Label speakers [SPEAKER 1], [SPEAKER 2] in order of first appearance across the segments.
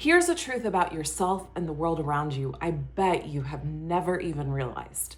[SPEAKER 1] Here's the truth about yourself and the world around you I bet you have never even realized.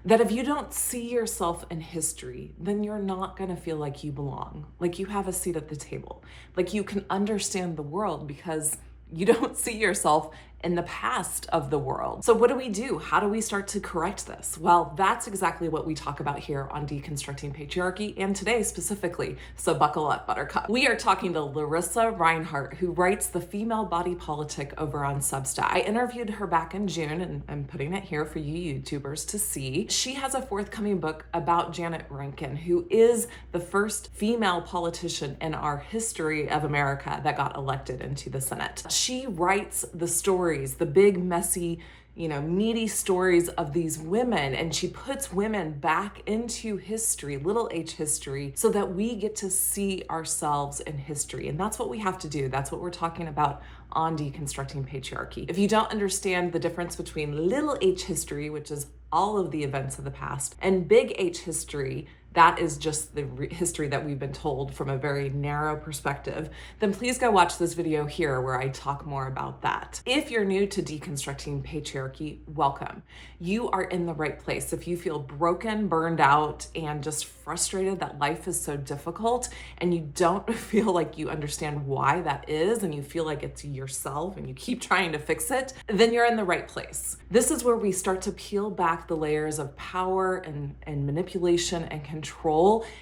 [SPEAKER 1] That if you don't see yourself in history, then you're not going to feel like you belong, like you have a seat at the table, like you can understand the world because you don't see yourself in the past of the world. So, what do we do? How do we start to correct this? Well, that's exactly what we talk about here on Deconstructing Patriarchy, and today specifically. So, buckle up, Buttercup. We are talking to Lissa Reinhardt, who writes The Female Body Politic over on Substack. I interviewed her back in June, and I'm putting it here for you YouTubers to see. She has a forthcoming book about Jeannette Rankin, who is the first female politician in our history of America that got elected into the Senate. She writes the stories, the big, messy, meaty stories of these women, and she puts women back into history, little h history, so that we get to see ourselves in history. And that's what we have to do. That's what we're talking about on Deconstructing Patriarchy. If you don't understand the difference between little h history, which is all of the events of the past, and big H history, that is just the history that we've been told from a very narrow perspective, then please go watch this video here where I talk more about that. If you're new to Deconstructing Patriarchy, welcome. You are in the right place. If you feel broken, burned out, and just frustrated that life is so difficult, and you don't feel like you understand why that is, and you feel like it's yourself, and you keep trying to fix it, then you're in the right place. This is where we start to peel back the layers of power and manipulation and control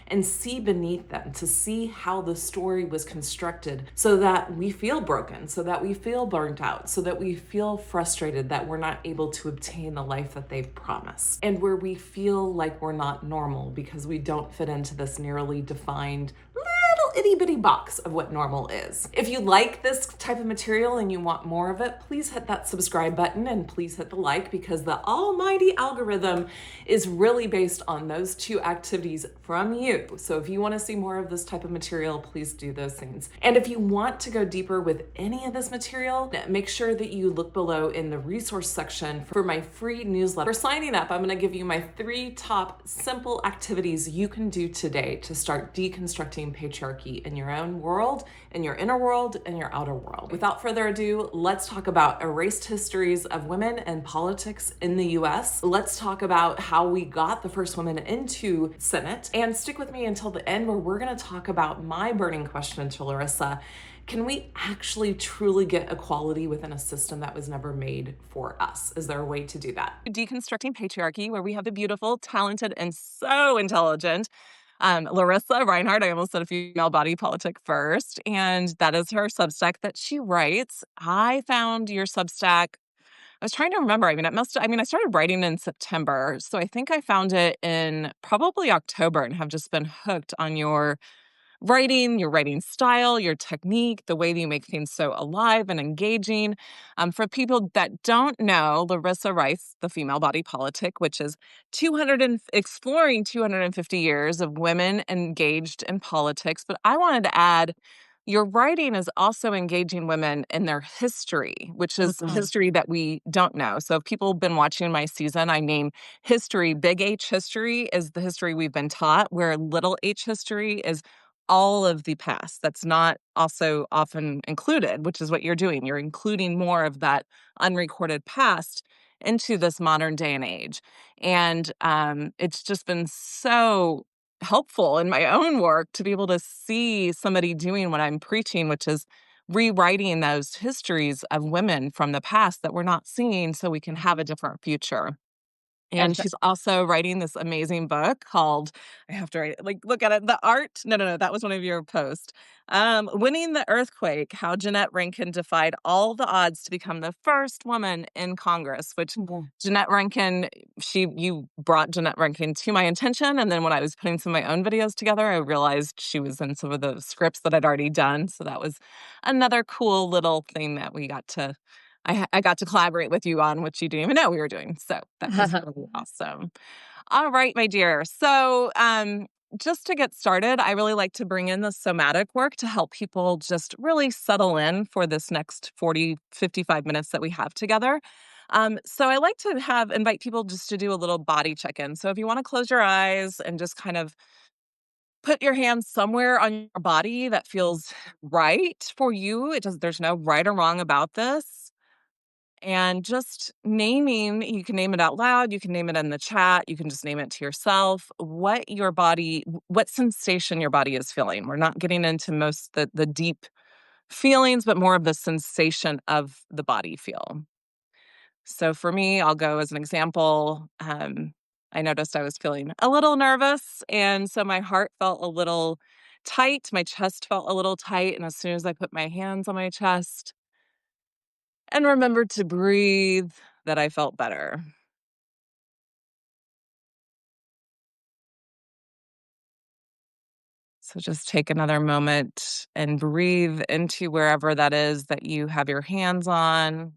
[SPEAKER 1] and see beneath them, to see how the story was constructed so that we feel broken, so that we feel burnt out, so that we feel frustrated that we're not able to obtain the life that they've promised, and where we feel like we're not normal because we don't fit into this narrowly defined itty bitty box of what normal is. If you like this type of material and you want more of it, please hit that subscribe button and please hit the like, because the almighty algorithm is really based on those two activities from you. So if you want to see more of this type of material, please do those things. And if you want to go deeper with any of this material, make sure that you look below in the resource section for my free newsletter. For signing up, I'm going to give you my 3 top simple activities you can do today to start deconstructing patriarchy in your own world, in your inner world, and your outer world. Without further ado, let's talk about erased histories of women and politics in the US. Let's talk about how we got the first women into Senate, and stick with me until the end where we're going to talk about my burning question to Larissa. Can we actually truly get equality within a system that was never made for us? Is there a way to do that? Deconstructing Patriarchy, where we have the beautiful, talented, and so intelligent Lissa Reinhardt. I almost said a female body politic first, and that is her Substack that she writes. I found your Substack. I was trying to remember. I started writing in September, so I think I found it in probably October and have just been hooked on your writing style, your technique, the way that you make things so alive and engaging. For people that don't know, Larissa writes The Female Body Politic, which is exploring 250 years of women engaged in politics. But I wanted to add, your writing is also engaging women in their history, which is history that we don't know. So if people have been watching my season, I name history, big H history is the history we've been taught, where little h history is all of the past that's not also often included, which is what you're doing. You're including more of that unrecorded past into this modern day and age. And it's just been so helpful in my own work to be able to see somebody doing what I'm preaching, which is rewriting those histories of women from the past that we're not seeing so we can have a different future. And she's also writing this amazing book called, I have to write it, like, look at it, The Art. No, that was one of your posts. Winning the Earthquake, How Jeannette Rankin Defied All the Odds to Become the First Woman in Congress, which Jeannette Rankin, you brought Jeannette Rankin to my attention. And then when I was putting some of my own videos together, I realized she was in some of the scripts that I'd already done. So that was another cool little thing that we got to I got to collaborate with you on, which you didn't even know we were doing. So that was really awesome. All right, my dear. So just to get started, I really like to bring in the somatic work to help people just really settle in for this next 40, 55 minutes that we have together. So I like to invite people just to do a little body check-in. So if you want to close your eyes and just kind of
[SPEAKER 2] put your hands somewhere on your body that feels right for you. There's no right or wrong about this. And just naming, you can name it out loud, you can name it in the chat, you can just name it to yourself, what sensation your body is feeling. We're not getting into most the deep feelings, but more of the sensation of the body feel. So for me, I'll go as an example. I noticed I was feeling a little nervous, and so my heart felt a little tight, my chest felt a little tight, and as soon as I put my hands on my chest and remembered to breathe, that I felt better. So just take another moment and breathe into wherever that is that you have your hands on.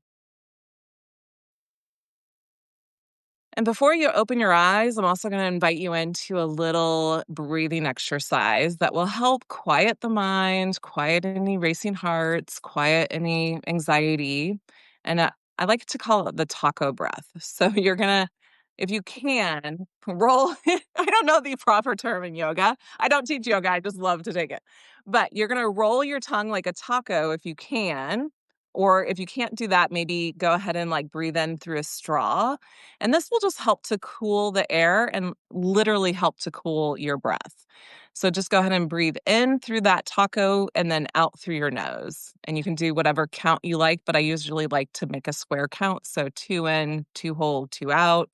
[SPEAKER 2] And before you open your eyes, I'm also going to invite you into a little breathing exercise that will help quiet the mind, quiet any racing hearts, quiet any anxiety. And I like to call it the taco breath. So you're going to, if you can, roll. I don't know the proper term in yoga. I don't teach yoga. I just love to take it. But you're going to roll your tongue like a taco if you can. Or if you can't do that, maybe go ahead and like breathe in through a straw, and this will just help to cool the air and literally help to cool your breath. So just go ahead and breathe in through that taco and then out through your nose. And you can do whatever count you like, but I usually like to make a square count. So 2 in, 2 hold, 2 out,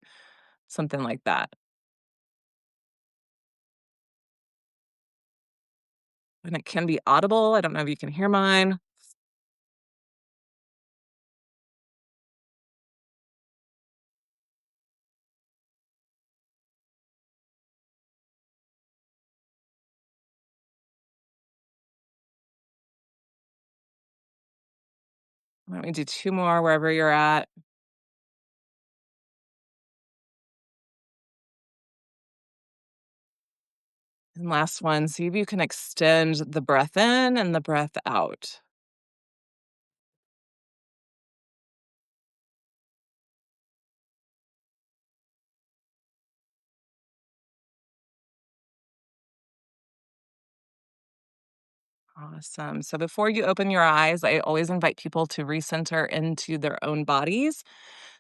[SPEAKER 2] something like that. And it can be audible. I don't know if you can hear mine. Let me do 2 more wherever you're at. And last one, see if you can extend the breath in and the breath out. Awesome. So before you open your eyes, I always invite people to recenter into their own bodies.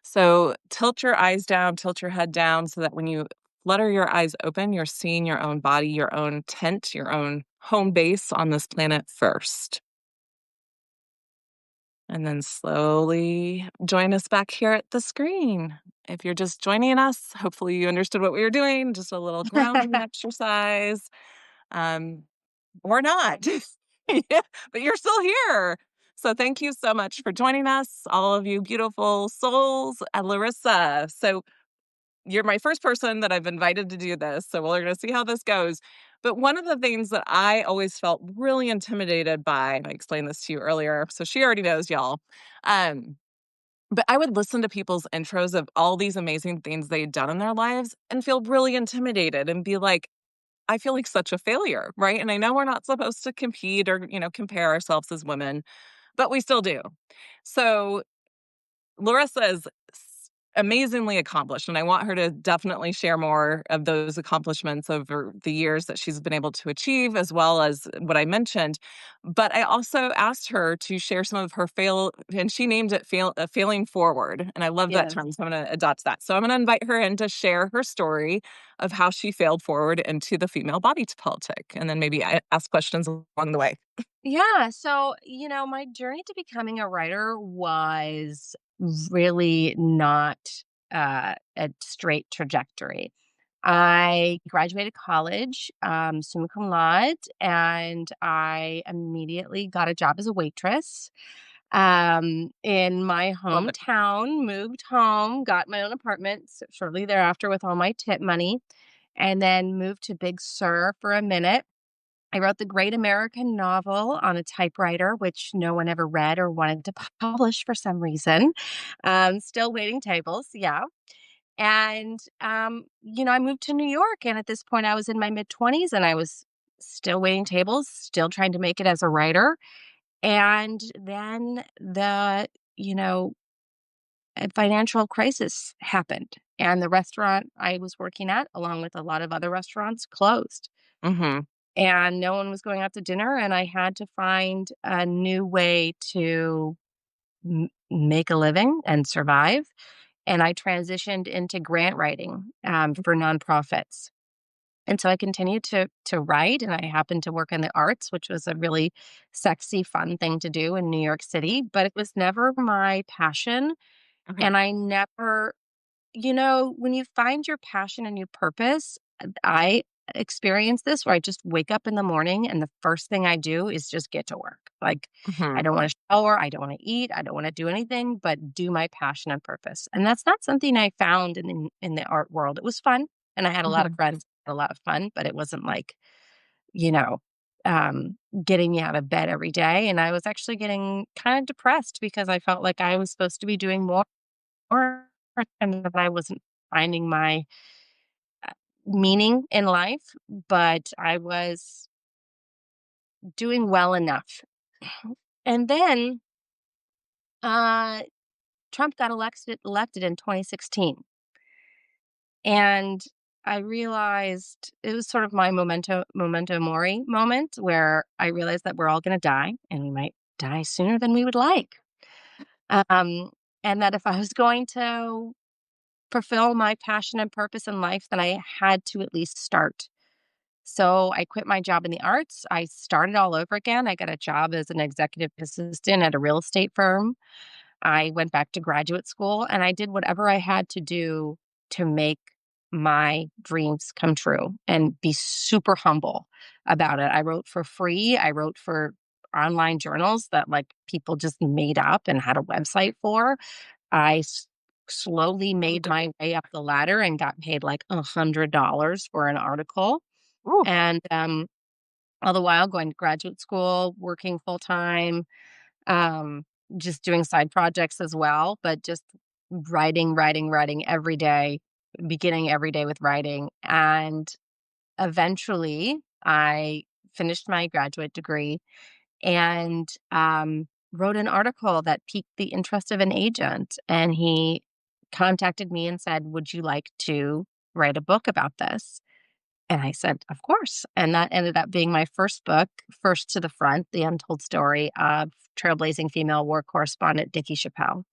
[SPEAKER 2] So tilt your eyes down, tilt your head down so that when you flutter your eyes open, you're seeing your own body, your own tent, your own home base on this planet first. And then slowly join us back here at the screen. If you're just joining us, hopefully you understood what we were doing, just a little grounding exercise. Um, or not. Yeah, but you're still here. So thank you so much for joining us, all of you beautiful souls. And Larissa, so you're my first person that I've invited to do this. So we're going to see how this goes. But one of the things that I always felt really intimidated by, and I explained this to you earlier, so she already knows, y'all. Um, but I would listen to people's intros of all these amazing things they'd done in their lives and feel really intimidated and be like, I feel like such a failure, right? And I know we're not supposed to compete or, compare ourselves as women, but we still do. So Larissa is amazingly accomplished, and I want her to definitely share more of those accomplishments over the years that she's been able to achieve, as well as what I mentioned. But I also asked her to share some of her and she named it failing forward. And I love that
[SPEAKER 3] Yes.
[SPEAKER 2] term, so I'm going to adopt that. So I'm going to invite her in to share her story of how she failed forward into the female body politic, and then maybe ask questions along the way.
[SPEAKER 3] Yeah. So, my journey to becoming a writer was really not a straight trajectory. I graduated college, summa cum laude, and I immediately got a job as a waitress in my
[SPEAKER 2] Love it.
[SPEAKER 3] hometown, moved home, got my own apartment shortly thereafter with all my tip money, and then moved to Big Sur for a minute. I wrote the great American novel on a typewriter, which no one ever read or wanted to publish for some reason. Still waiting tables, yeah. And, I moved to New York. And at this point, I was in my mid 20s and I was still waiting tables, still trying to make it as a writer. And then you know, a financial crisis happened. And the restaurant I was working at, along with a lot of other restaurants, closed.
[SPEAKER 2] Mm-hmm.
[SPEAKER 3] and no one was going out to dinner, and I had to find a new way to make a living and survive. And I transitioned into grant writing for nonprofits. And so I continued to write, and I happened to work in the arts, which was a really sexy, fun thing to do in New York City, but it was never my passion.
[SPEAKER 2] Okay.
[SPEAKER 3] And I never, when you find your passion and your purpose, I experience this where I just wake up in the morning and the first thing I do is just get to work. Like, I
[SPEAKER 2] Mhm.
[SPEAKER 3] don't want to shower, I don't want to eat, I don't want to do anything but do my passion and purpose. And that's not something I found in the art world. It was fun, and I had a lot of
[SPEAKER 2] Mhm.
[SPEAKER 3] friends, had a lot of fun, but it wasn't like, you know, getting me out of bed every day. And I was actually getting kind of depressed because I felt like I was supposed to be doing more and that I wasn't finding my meaning in life, but I was doing well enough. And then uh, Trump got elected in 2016, and I realized it was sort of my memento mori moment where I realized that we're all going to die, and we might die sooner than we would like. Um, and that if I was going to fulfill my passion and purpose in life, then I had to at least start. So I quit my job in the arts. I started all over again. I got a job as an executive assistant at a real estate firm. I went back to graduate school, and I did whatever I had to do to make my dreams come true and be super humble about it. I wrote for free. I wrote for online journals that like people just made up and had a website for. I slowly made my way up the ladder and got paid like $100 for an article.
[SPEAKER 2] Ooh.
[SPEAKER 3] And all the while going to graduate school, working full time, um, just doing side projects as well, but just writing every day, beginning every day with writing. And eventually I finished my graduate degree and wrote an article that piqued the interest of an agent. And he contacted me and said, "Would you like to write a book about this?" And I said, "Of course." And that ended up being my first book, First to the Front, the untold story of trailblazing female war correspondent Dickie Chappelle.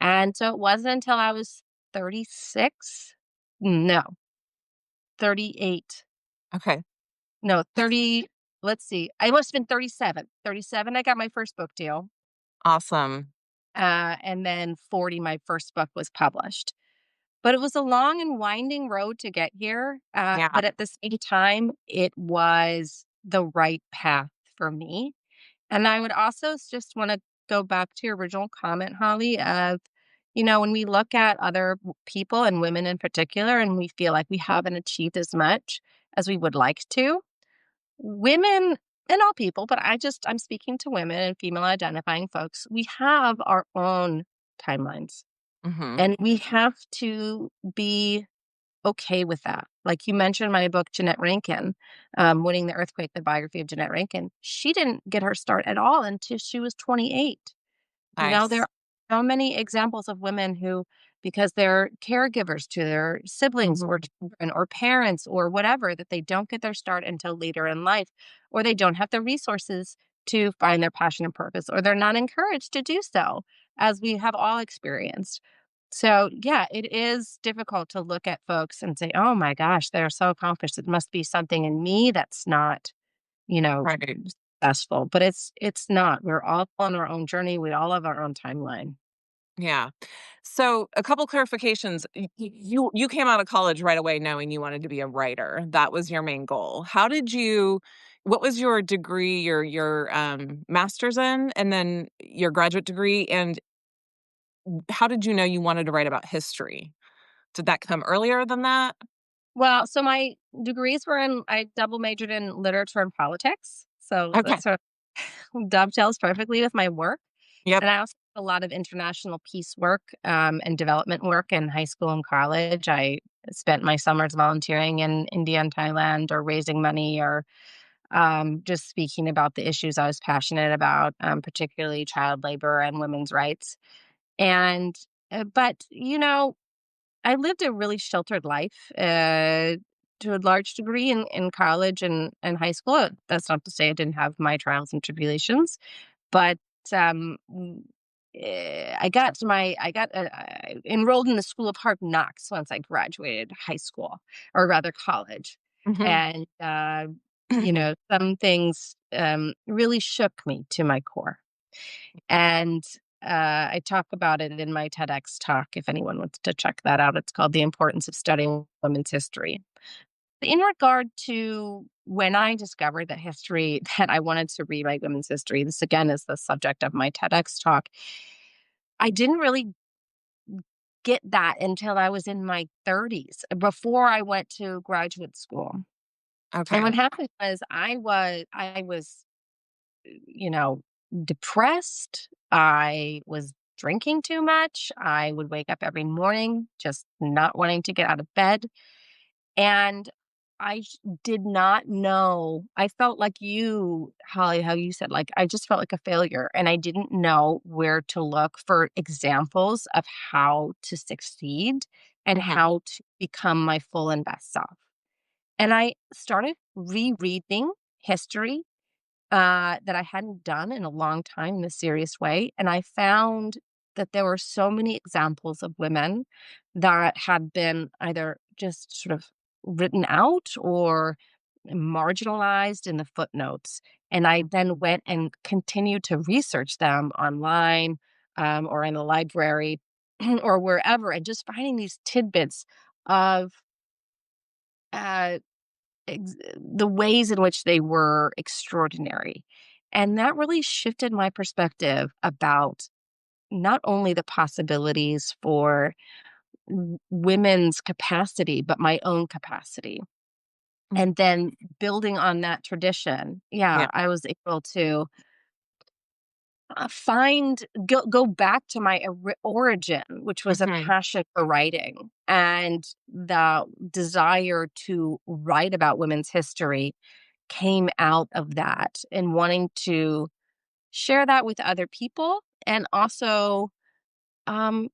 [SPEAKER 3] And so it wasn't until I was 36, no, 38,
[SPEAKER 2] Okay.
[SPEAKER 3] no, 30, let's see, I must have been 37. 37, I got my first book deal.
[SPEAKER 2] Awesome.
[SPEAKER 3] And then 40, my first book was published. But it was a long and winding road to get here,
[SPEAKER 2] Yeah.
[SPEAKER 3] but at the same time, it was the right path for me. And I would also just wanna go back to your original comment, Holly, of, when we look at other people and women in particular, and we feel like we haven't achieved as much as we would like to, women and all people, but I'm speaking to women and female identifying folks, we have our own timelines.
[SPEAKER 2] Mhm.
[SPEAKER 3] And we have to be okay with that. Like you mentioned my book, Jeannette Rankin, Winning the Earthquake, the biography of Jeannette Rankin. She didn't get her start at all until she was 28. There
[SPEAKER 2] Nice.
[SPEAKER 3] are so many examples of women who, because they're caregivers to their siblings or
[SPEAKER 2] Mhm.
[SPEAKER 3] children or parents or whatever, that they don't get their start until later in life, or they don't have the resources to find their passion and purpose, or they're not encouraged to do so, as we have all experienced. So, yeah, it is difficult to look at folks and say, "Oh my gosh, they're so accomplished. It must be something in me that's not, you know,
[SPEAKER 2] Right.
[SPEAKER 3] successful." But it's not. We're all on our own journey. We all have our own timeline.
[SPEAKER 2] Yeah. So, a couple clarifications. You came out of college right away knowing you wanted to be a writer. That was your main goal. What was your degree, your master's in, and then your graduate degree, and how did you know you wanted to write about history? Did that come earlier than that?
[SPEAKER 3] Well, so my degrees were I double majored in literature and politics. So
[SPEAKER 2] Okay.
[SPEAKER 3] that sort of dovetails perfectly with my work.
[SPEAKER 2] Yep.
[SPEAKER 3] And I also did a lot of international peace work and development work in high school and college. I spent my summers volunteering in India and Thailand or raising money or just speaking about the issues I was passionate about, particularly child labor and women's rights. And, but, I lived a really sheltered life. to a large degree in college and high school. That's not to say I didn't have my trials and tribulations, but um, w- I got enrolled in the School of Hard Knocks once I graduated high school, or rather college,
[SPEAKER 2] Mhm.
[SPEAKER 3] and some things really shook me to my core. And I talk about it in my TEDx talk. If anyone wants to check that out, it's called "The Importance of Studying Women's History." In regard to when I discovered that history, that I wanted to rewrite women's history, this again is the subject of my TEDx talk. I didn't really get that until I was in my 30s, before I went to graduate school. And
[SPEAKER 2] Okay.
[SPEAKER 3] what happened was I was, you know, depressed. I was drinking too much. I would wake up every morning just not wanting to get out of bed. And did not know. I felt like you, Holly, how you said, like, I just felt like a failure. And I didn't know where to look for examples of how to succeed and
[SPEAKER 2] Mhm.
[SPEAKER 3] how to become my full and best self. And I started rereading history that I hadn't done in a long time in a serious way. And I found that there were so many examples of women that had been either just sort of written out or marginalized in the footnotes. And I then went and continued to research them online, or in the library or wherever, and just finding these tidbits of uh, the ways in which they were extraordinary. And that really shifted my perspective about not only the possibilities for women's capacity, but my own capacity.
[SPEAKER 2] Mm.
[SPEAKER 3] And then building on that tradition,
[SPEAKER 2] Yeah.
[SPEAKER 3] yeah, I was able to go back to my origin, which was a
[SPEAKER 2] Mhm.
[SPEAKER 3] passion for writing and the desire to write about women's history came out of that, and wanting to share that with other people, and also um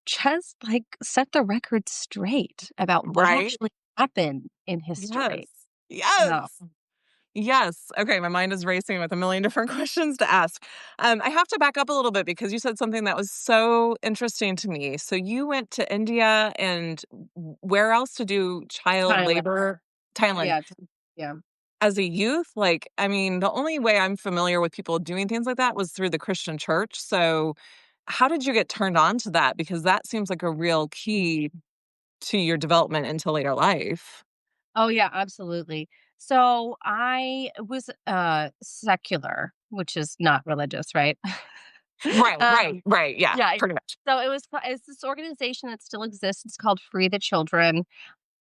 [SPEAKER 3] just like set the record straight about what
[SPEAKER 2] Right?
[SPEAKER 3] actually happened in
[SPEAKER 2] Yes.
[SPEAKER 3] history. Oh,
[SPEAKER 2] Yes. Yes. Okay, my mind is racing with a million different questions to ask. I have to back up a little bit because you said something that was so interesting to me. So you went to India and where else to do child
[SPEAKER 3] Thailand.
[SPEAKER 2] labor? Thailand.
[SPEAKER 3] Yeah, yeah.
[SPEAKER 2] As a youth, like, I mean, the only way I'm familiar with people doing things like that was through the Christian church. So how did you get turned on to that? Because that seems like a real key to your development into later life.
[SPEAKER 3] Oh, yeah, absolutely. So I was secular, which is not religious, right?
[SPEAKER 2] Right, right,
[SPEAKER 3] um,
[SPEAKER 2] right. Yeah,
[SPEAKER 3] yeah.
[SPEAKER 2] pretty much.
[SPEAKER 3] So it's this organization that still exists. It's called Free the Children.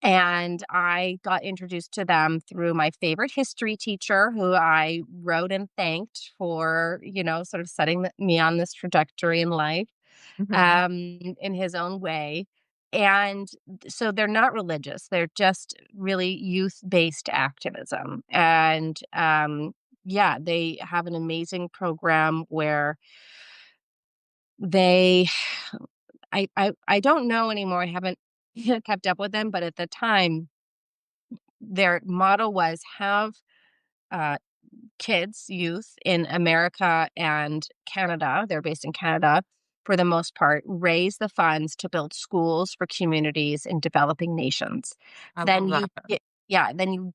[SPEAKER 3] And I got introduced to them through my favorite history teacher, who I wrote and thanked for, sort of setting me on this trajectory in life,
[SPEAKER 2] Mhm.
[SPEAKER 3] in his own way. And so they're not religious, they're just really youth based activism. And yeah, they have an amazing program where they, I don't know anymore. I haven't kept up with them, but at the time, their motto was have uh, kids, youth in America and Canada, they're based in Canada for the most part, raise the funds to build schools for communities in developing nations.
[SPEAKER 2] I love
[SPEAKER 3] Then
[SPEAKER 2] that.
[SPEAKER 3] you get, yeah, then you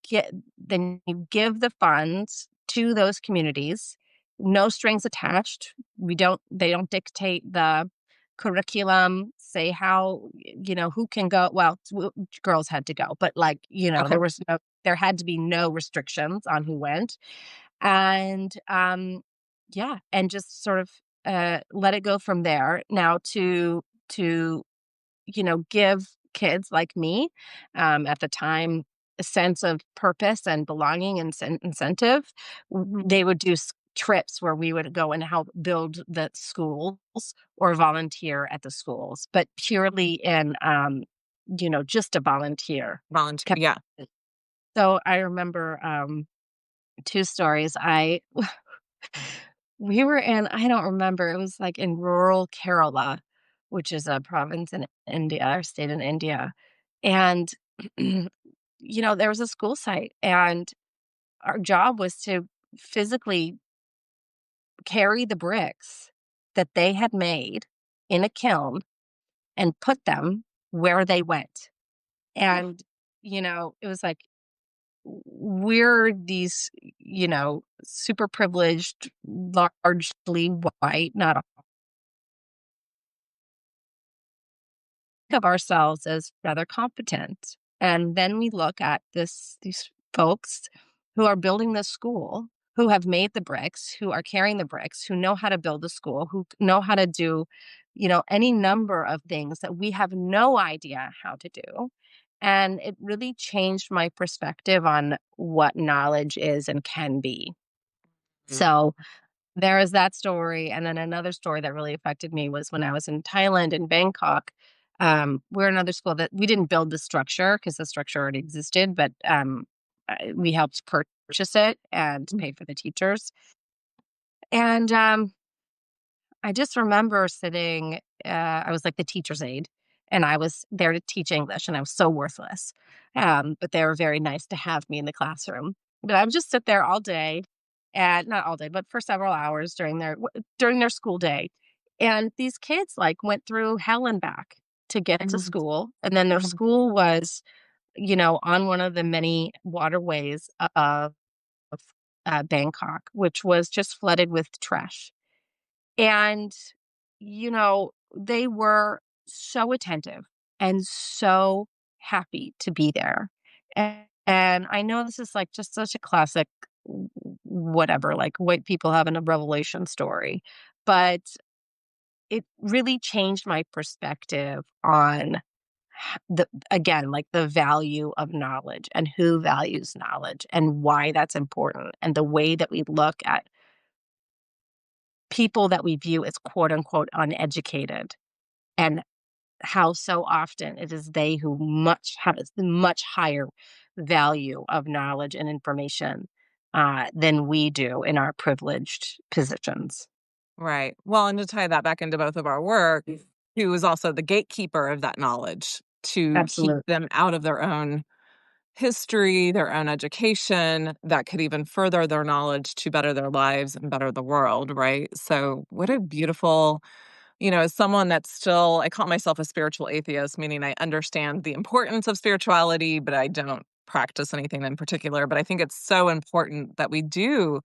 [SPEAKER 3] give the funds to those communities, no strings attached. They don't dictate the curriculum, say how, who can go. Well, girls had to go, but like,
[SPEAKER 2] Okay.
[SPEAKER 3] there had to be no restrictions on who went. And yeah, and just sort of let it go from there. Now to give kids like me, at the time, a sense of purpose and belonging and incentive.
[SPEAKER 2] Mhm.
[SPEAKER 3] They would do trips where we would go and help build the schools or volunteer at the schools, but purely in just a volunteer
[SPEAKER 2] Volunteer. Yeah.
[SPEAKER 3] capacity. So I remember two stories. I We were in, I don't remember, it was, like, in rural Kerala, which is a province in India or state in India, and there was a school site, and our job was to physically carry the bricks that they had made in a kiln and put them where they went. And, it was like, we're these, super privileged, largely white, not all of ourselves as rather competent. And then we look at these folks who are building this school, who have made the bricks, who are carrying the bricks, who know how to build a school, who know how to do, any number of things that we have no idea how to do. And it really changed my perspective on what knowledge is and can be. So there is that story. And then another story that really affected me was when I was in Thailand, in Bangkok. We're another school that we didn't build the structure because the structure already existed, but we helped purchase it and pay for the teachers. And I just remember sitting, I was like the teacher's aide, and I was there to teach English, and I was so worthless. But they were very nice to have me in the classroom. But I would just sit there all day, and not all day, but for several hours during their school day. And these kids like went through hell and back to get to school, and then their school was, on one of the many waterways of Bangkok, which was just flooded with trash. And, they were so attentive and so happy to be there. And I know this is like just such a classic, whatever, like white people having a revelation story, but it really changed my perspective on again, like the value of knowledge and who values knowledge and why that's important, and the way that we look at people that we view as quote unquote uneducated, and how so often it is they who have a much higher value of knowledge and information than we do in our privileged positions.
[SPEAKER 2] Right. Well, and to tie that back into both of our work, who is also the gatekeeper of that knowledge to keep
[SPEAKER 3] Absolutely.
[SPEAKER 2] them out of their own history, their own education that could even further their knowledge to better their lives and better the world, right? So, what a beautiful, as someone that's still, I call myself a spiritual atheist, meaning I understand the importance of spirituality, but I don't practice anything in particular. But I think it's so important that we do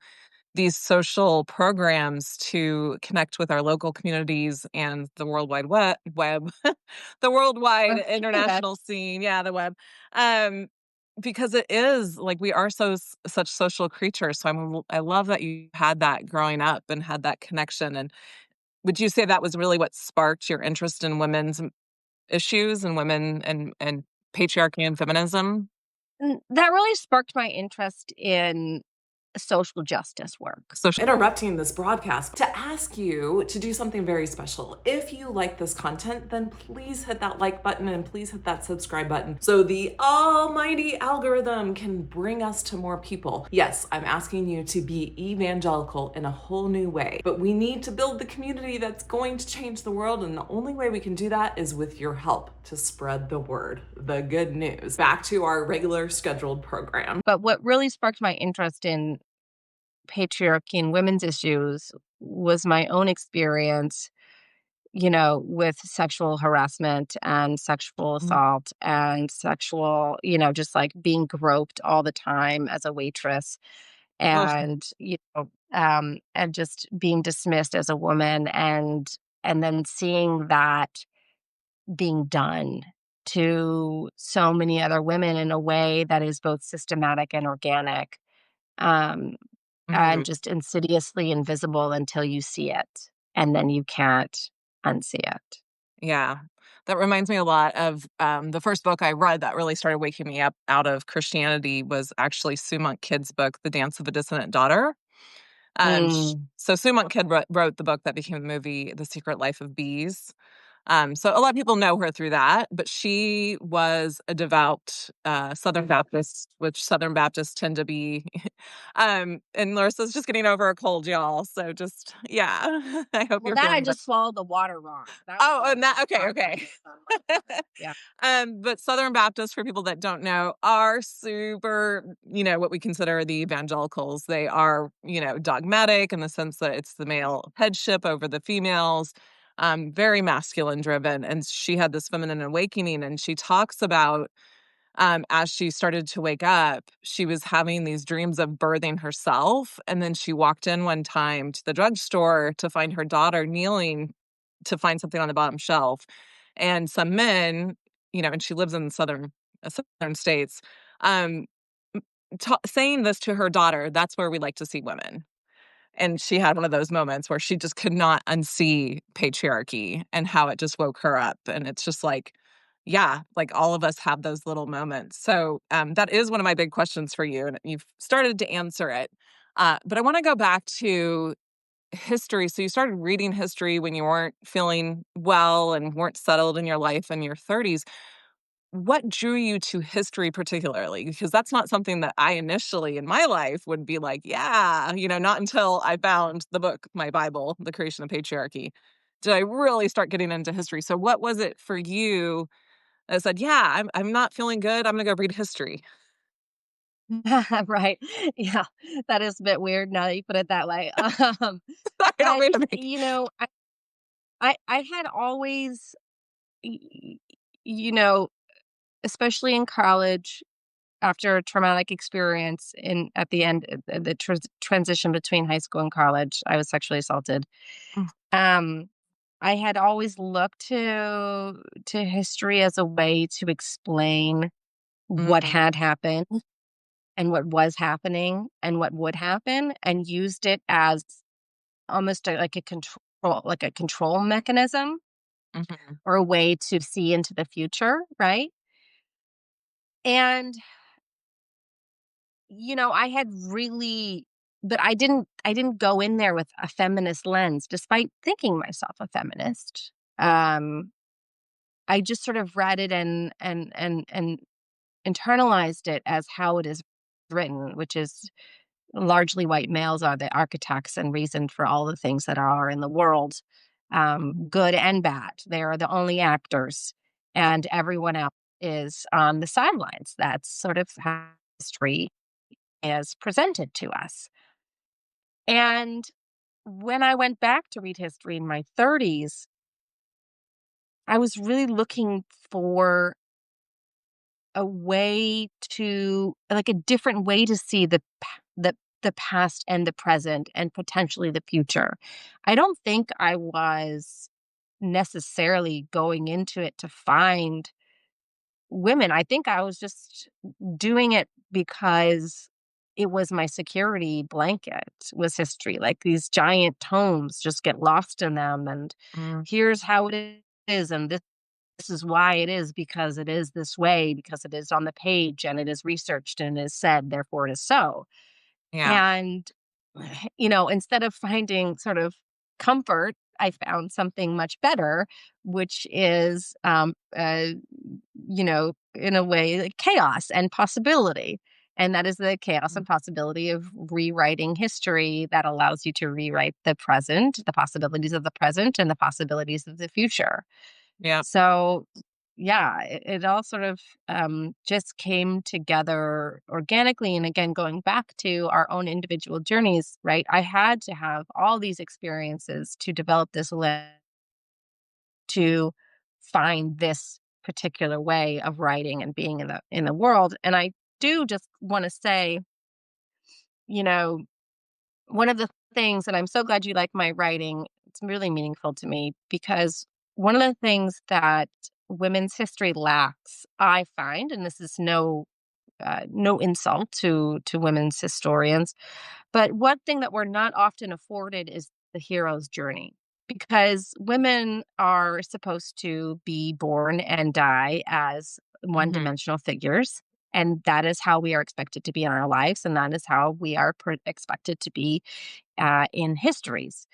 [SPEAKER 2] these social programs to connect with our local communities and the World Wide Web, the worldwide
[SPEAKER 3] Say that.
[SPEAKER 2] international scene. Yeah, the web. Um, because it is like we are such social creatures. So I love that you had that growing up and had that connection. And would you say that was really what sparked your interest in women's issues and women and patriarchy and feminism?
[SPEAKER 3] That really sparked my interest in social justice work.
[SPEAKER 2] Social.
[SPEAKER 1] Interrupting this broadcast to ask you to do something very special. If you like this content, then please hit that like button and please hit that subscribe button so the almighty algorithm can bring us to more people. Yes, I'm asking you to be evangelical in a whole new way, but we need to build the community that's going to change the world, and the only way we can do that is with your help to spread the word, the good news. Back to our regular scheduled program.
[SPEAKER 3] But what really sparked my interest in patriarchy and women's issues was my own experience, with sexual harassment and sexual assault and sexual, just like being groped all the time as a waitress,
[SPEAKER 2] Ugh.
[SPEAKER 3] and, and just being dismissed as a woman, and then seeing that being done to so many other women in a way that is both systematic and organic. Um,
[SPEAKER 2] Mhm.
[SPEAKER 3] and just insidiously invisible until you see it, and then you can't unsee it.
[SPEAKER 2] Yeah. That reminds me a lot of the first book I read that really started waking me up out of Christianity was actually Sue Monk Kidd's book, The Dance of a Dissonant Daughter.
[SPEAKER 3] Mm.
[SPEAKER 2] So Sue Monk Kidd wrote the book that became the movie The Secret Life of Bees. So a lot of people know her through that, but she was a devout Southern Baptist, which Southern Baptists tend to be. And Larissa's just getting over a cold, y'all. So just, yeah, I hope
[SPEAKER 3] Well,
[SPEAKER 2] you're
[SPEAKER 3] that I
[SPEAKER 2] feeling better.
[SPEAKER 3] just swallowed the water wrong. That was
[SPEAKER 2] Oh, and that, okay,
[SPEAKER 3] not
[SPEAKER 2] okay.
[SPEAKER 3] on my part. Yeah.
[SPEAKER 2] But Southern Baptists, for people that don't know, are super, what we consider the evangelicals. They are, dogmatic in the sense that it's the male headship over the females, very masculine driven. And she had this feminine awakening, and she talks about as she started to wake up, she was having these dreams of birthing herself. And then she walked in one time to the drugstore to find her daughter kneeling to find something on the bottom shelf. And some men, and she lives in southern states, um, saying this to her daughter, that's where we like to see women. And she had one of those moments where she just could not unsee patriarchy and how it just woke her up. And it's just like, yeah, like all of us have those little moments. So that is one of my big questions for you. And you've started to answer it. But I want to go back to history. So you started reading history when you weren't feeling well and weren't settled in your life in your 30s. What drew you to history particularly? Because that's not something that I initially in my life would be like, yeah, not until I found the book, my Bible, The Creation of Patriarchy, did I really start getting into history. So what was it for you that said, yeah, I'm not feeling good, I'm gonna go read history?
[SPEAKER 3] Right. Yeah. That is a bit weird now that you put it that way.
[SPEAKER 2] I don't
[SPEAKER 3] But,
[SPEAKER 2] mean to make.
[SPEAKER 3] you know, I had always, y y you know, especially in college, after a traumatic experience at the end, the transition between high school and college, I was sexually assaulted.
[SPEAKER 2] Mm,
[SPEAKER 3] Um, I had always looked to history as a way to explain what
[SPEAKER 2] mm,
[SPEAKER 3] had happened and what was happening and what would happen, and used it as almost like a control mechanism
[SPEAKER 2] mhm,
[SPEAKER 3] or a way to see into the future, right? And I had really but I didn't go in there with a feminist lens despite thinking myself a feminist. Um, I just sort of read it and internalized it as how it is written, which is largely white males are the architects and reason for all the things that are in the world, good and bad. They are the only actors, and everyone else is on the sidelines. That's sort of how history is presented to us. And when I went back to read history in my 30s, I was really looking for a way to like a different way to see the past and the present and potentially the future. I don't think I was necessarily going into it to find women. I think I was just doing it because it was my security blanket was history. Like these giant tomes, just get lost in them and
[SPEAKER 2] mm,
[SPEAKER 3] here's how it is and this is why it is because it is this way because it is on the page and it is researched and it is said therefore it is so.
[SPEAKER 2] yeah,
[SPEAKER 3] And, instead of finding sort of comfort, I found something much better, which is, in a way, like chaos and possibility. And that is the chaos
[SPEAKER 2] mm,
[SPEAKER 3] and possibility of rewriting history that allows you to rewrite the present, the possibilities of the present, and the possibilities of the future.
[SPEAKER 2] yeah,
[SPEAKER 3] So, yeah, it all sort of just came together organically. And again, going back to our own individual journeys, right? I had to have all these experiences to develop this lens to find this particular way of writing and being in the world. And I do just want to say, you know, one of the things, and I'm so glad you like my writing, it's really meaningful to me because one of the things that women's history lacks, I find, and this is no insult to women's historians, but one thing that we're not often afforded is the hero's journey. Because women are supposed to be born and die as one
[SPEAKER 2] mhm,
[SPEAKER 3] dimensional figures. And that is how we are expected to be in our lives. And that is how we are expected to be in histories.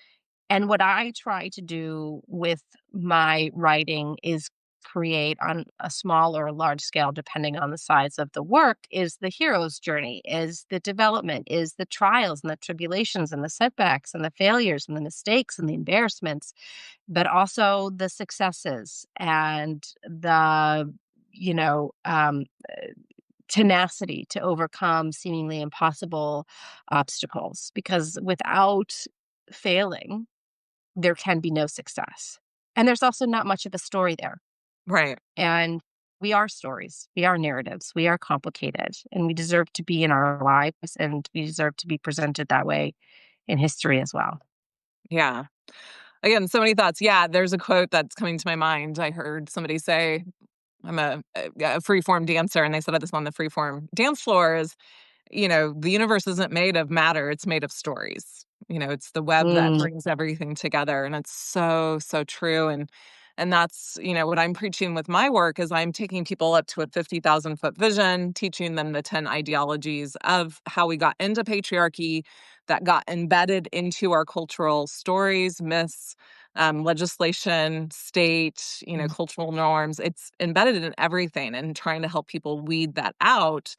[SPEAKER 3] And what I try to do with my writing is create on a small or a large scale, depending on the size of the work, is the hero's journey, is the development, is the trials and the tribulations and the setbacks and the failures and the mistakes and the embarrassments, but also the successes and the, you know, um, tenacity to overcome seemingly impossible obstacles. Because without failing, there can be no success. And there's also not much of a story there.
[SPEAKER 2] Right.
[SPEAKER 3] And we are stories, we are narratives, we are complicated, and we deserve to be in our lives, and we deserve to be presented that way in history as well.
[SPEAKER 2] Yeah. Again, so many thoughts. Yeah, there's a quote that's coming to my mind. I heard somebody say, I'm a free form dancer, and they said this on the free form dance floor is, the universe isn't made of matter, it's made of stories. It's the web that
[SPEAKER 3] Mm,
[SPEAKER 2] brings everything together. And it's so, so true. And that's, what I'm preaching with my work is I'm taking people up to a 50,000-foot vision, teaching them the 10 ideologies of how we got into patriarchy that got embedded into our cultural stories, myths, legislation, state,
[SPEAKER 3] mm,
[SPEAKER 2] cultural norms. It's embedded in everything, and trying to help people weed that out,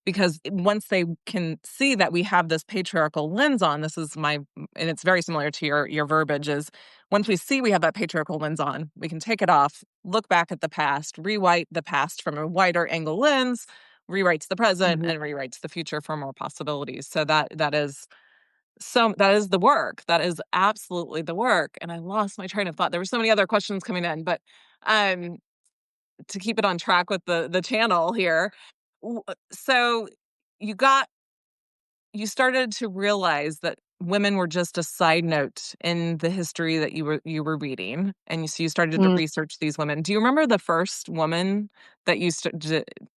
[SPEAKER 2] because once they can see that we have this patriarchal lens on, and it's very similar to your verbiage, is once we see we have that patriarchal lens on, we can take it off, look back at the past, rewrite the past from a wider angle lens, rewrites the present,
[SPEAKER 3] mhm.
[SPEAKER 2] and rewrites the future for more possibilities. So that is the work. That is absolutely the work. And I lost my train of thought. There were so many other questions coming in, but um to keep it on track with the channel here. So you got you started to realize that women were just a side note in the history that you were reading, and you started to
[SPEAKER 3] Mm,
[SPEAKER 2] research these women. Do you remember the first woman that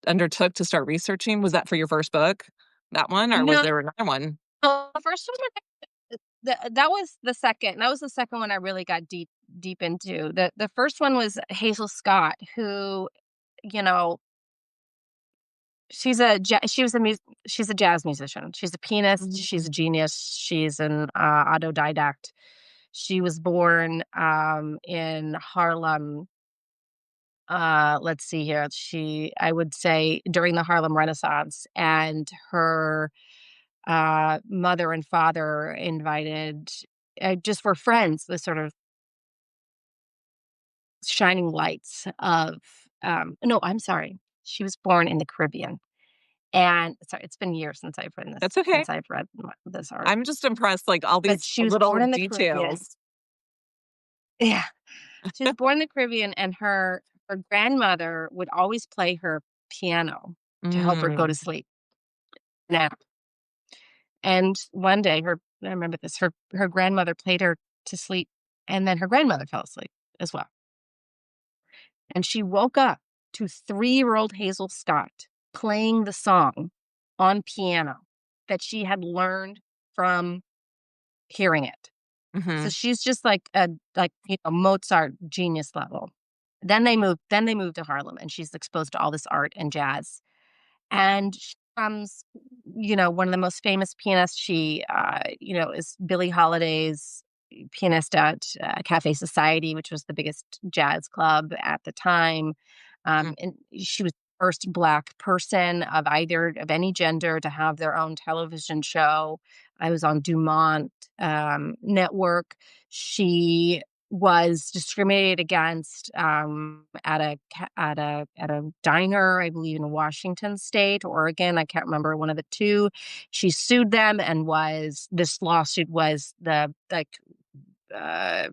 [SPEAKER 2] undertook to start researching? Was that for your first book, that one, or was
[SPEAKER 3] no,
[SPEAKER 2] there another one?
[SPEAKER 3] the first one, that was the second one I really got deep into. The first one was Hazel Scott, who, you know, she's a jazz musician. She's a pianist, she's a
[SPEAKER 2] Mm.
[SPEAKER 3] genius, she's an, autodidact. She was born, in Harlem, let's see here, I would say during the Harlem Renaissance, and her, mother and father just were friends, the sort of shining lights of, no, I'm sorry. She was born in the Caribbean. And sorry, it's been years
[SPEAKER 2] That's okay.
[SPEAKER 3] since I've read this art.
[SPEAKER 2] I'm just impressed, like, all
[SPEAKER 3] But
[SPEAKER 2] these
[SPEAKER 3] she was
[SPEAKER 2] little
[SPEAKER 3] born in the Caribbean.
[SPEAKER 2] details.
[SPEAKER 3] Yeah. She was born in the Caribbean, and her grandmother would always play her piano to help her go to
[SPEAKER 2] Mm.
[SPEAKER 3] sleep, nap. And one day I remember this, her grandmother played her to sleep, and then her grandmother fell asleep as well. And she woke up to three-year-old Hazel Scott playing the song on piano that she had learned from hearing it. So
[SPEAKER 2] Mhm.
[SPEAKER 3] she's just like Mozart genius level. Then they moved to Harlem, and she's exposed to all this art and jazz. And she becomes, one of the most famous pianists. She, is Billie Holiday's pianist at Cafe Society, which was the biggest jazz club at the time.
[SPEAKER 2] Mm.
[SPEAKER 3] And she was the first Black person of any gender to have their own television show. I was on Dumont Network. She was discriminated against at a diner, I believe in Washington State, Oregon. I can't remember, one of the two. She sued them, and was this lawsuit was the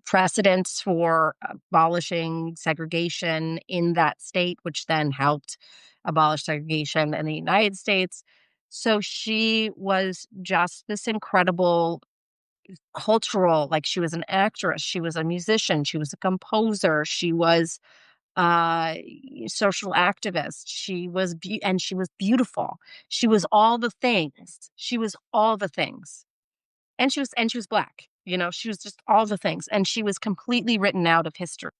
[SPEAKER 3] precedents for abolishing segregation in that state, which then helped abolish segregation in the United States. So she was just this incredible cultural, like, she was an actress, she was a musician, she was a composer, she was uh social activist, and she was beautiful. She was all the things. She was all the things. And she was Black. She was just all the things, and she was completely written out of history.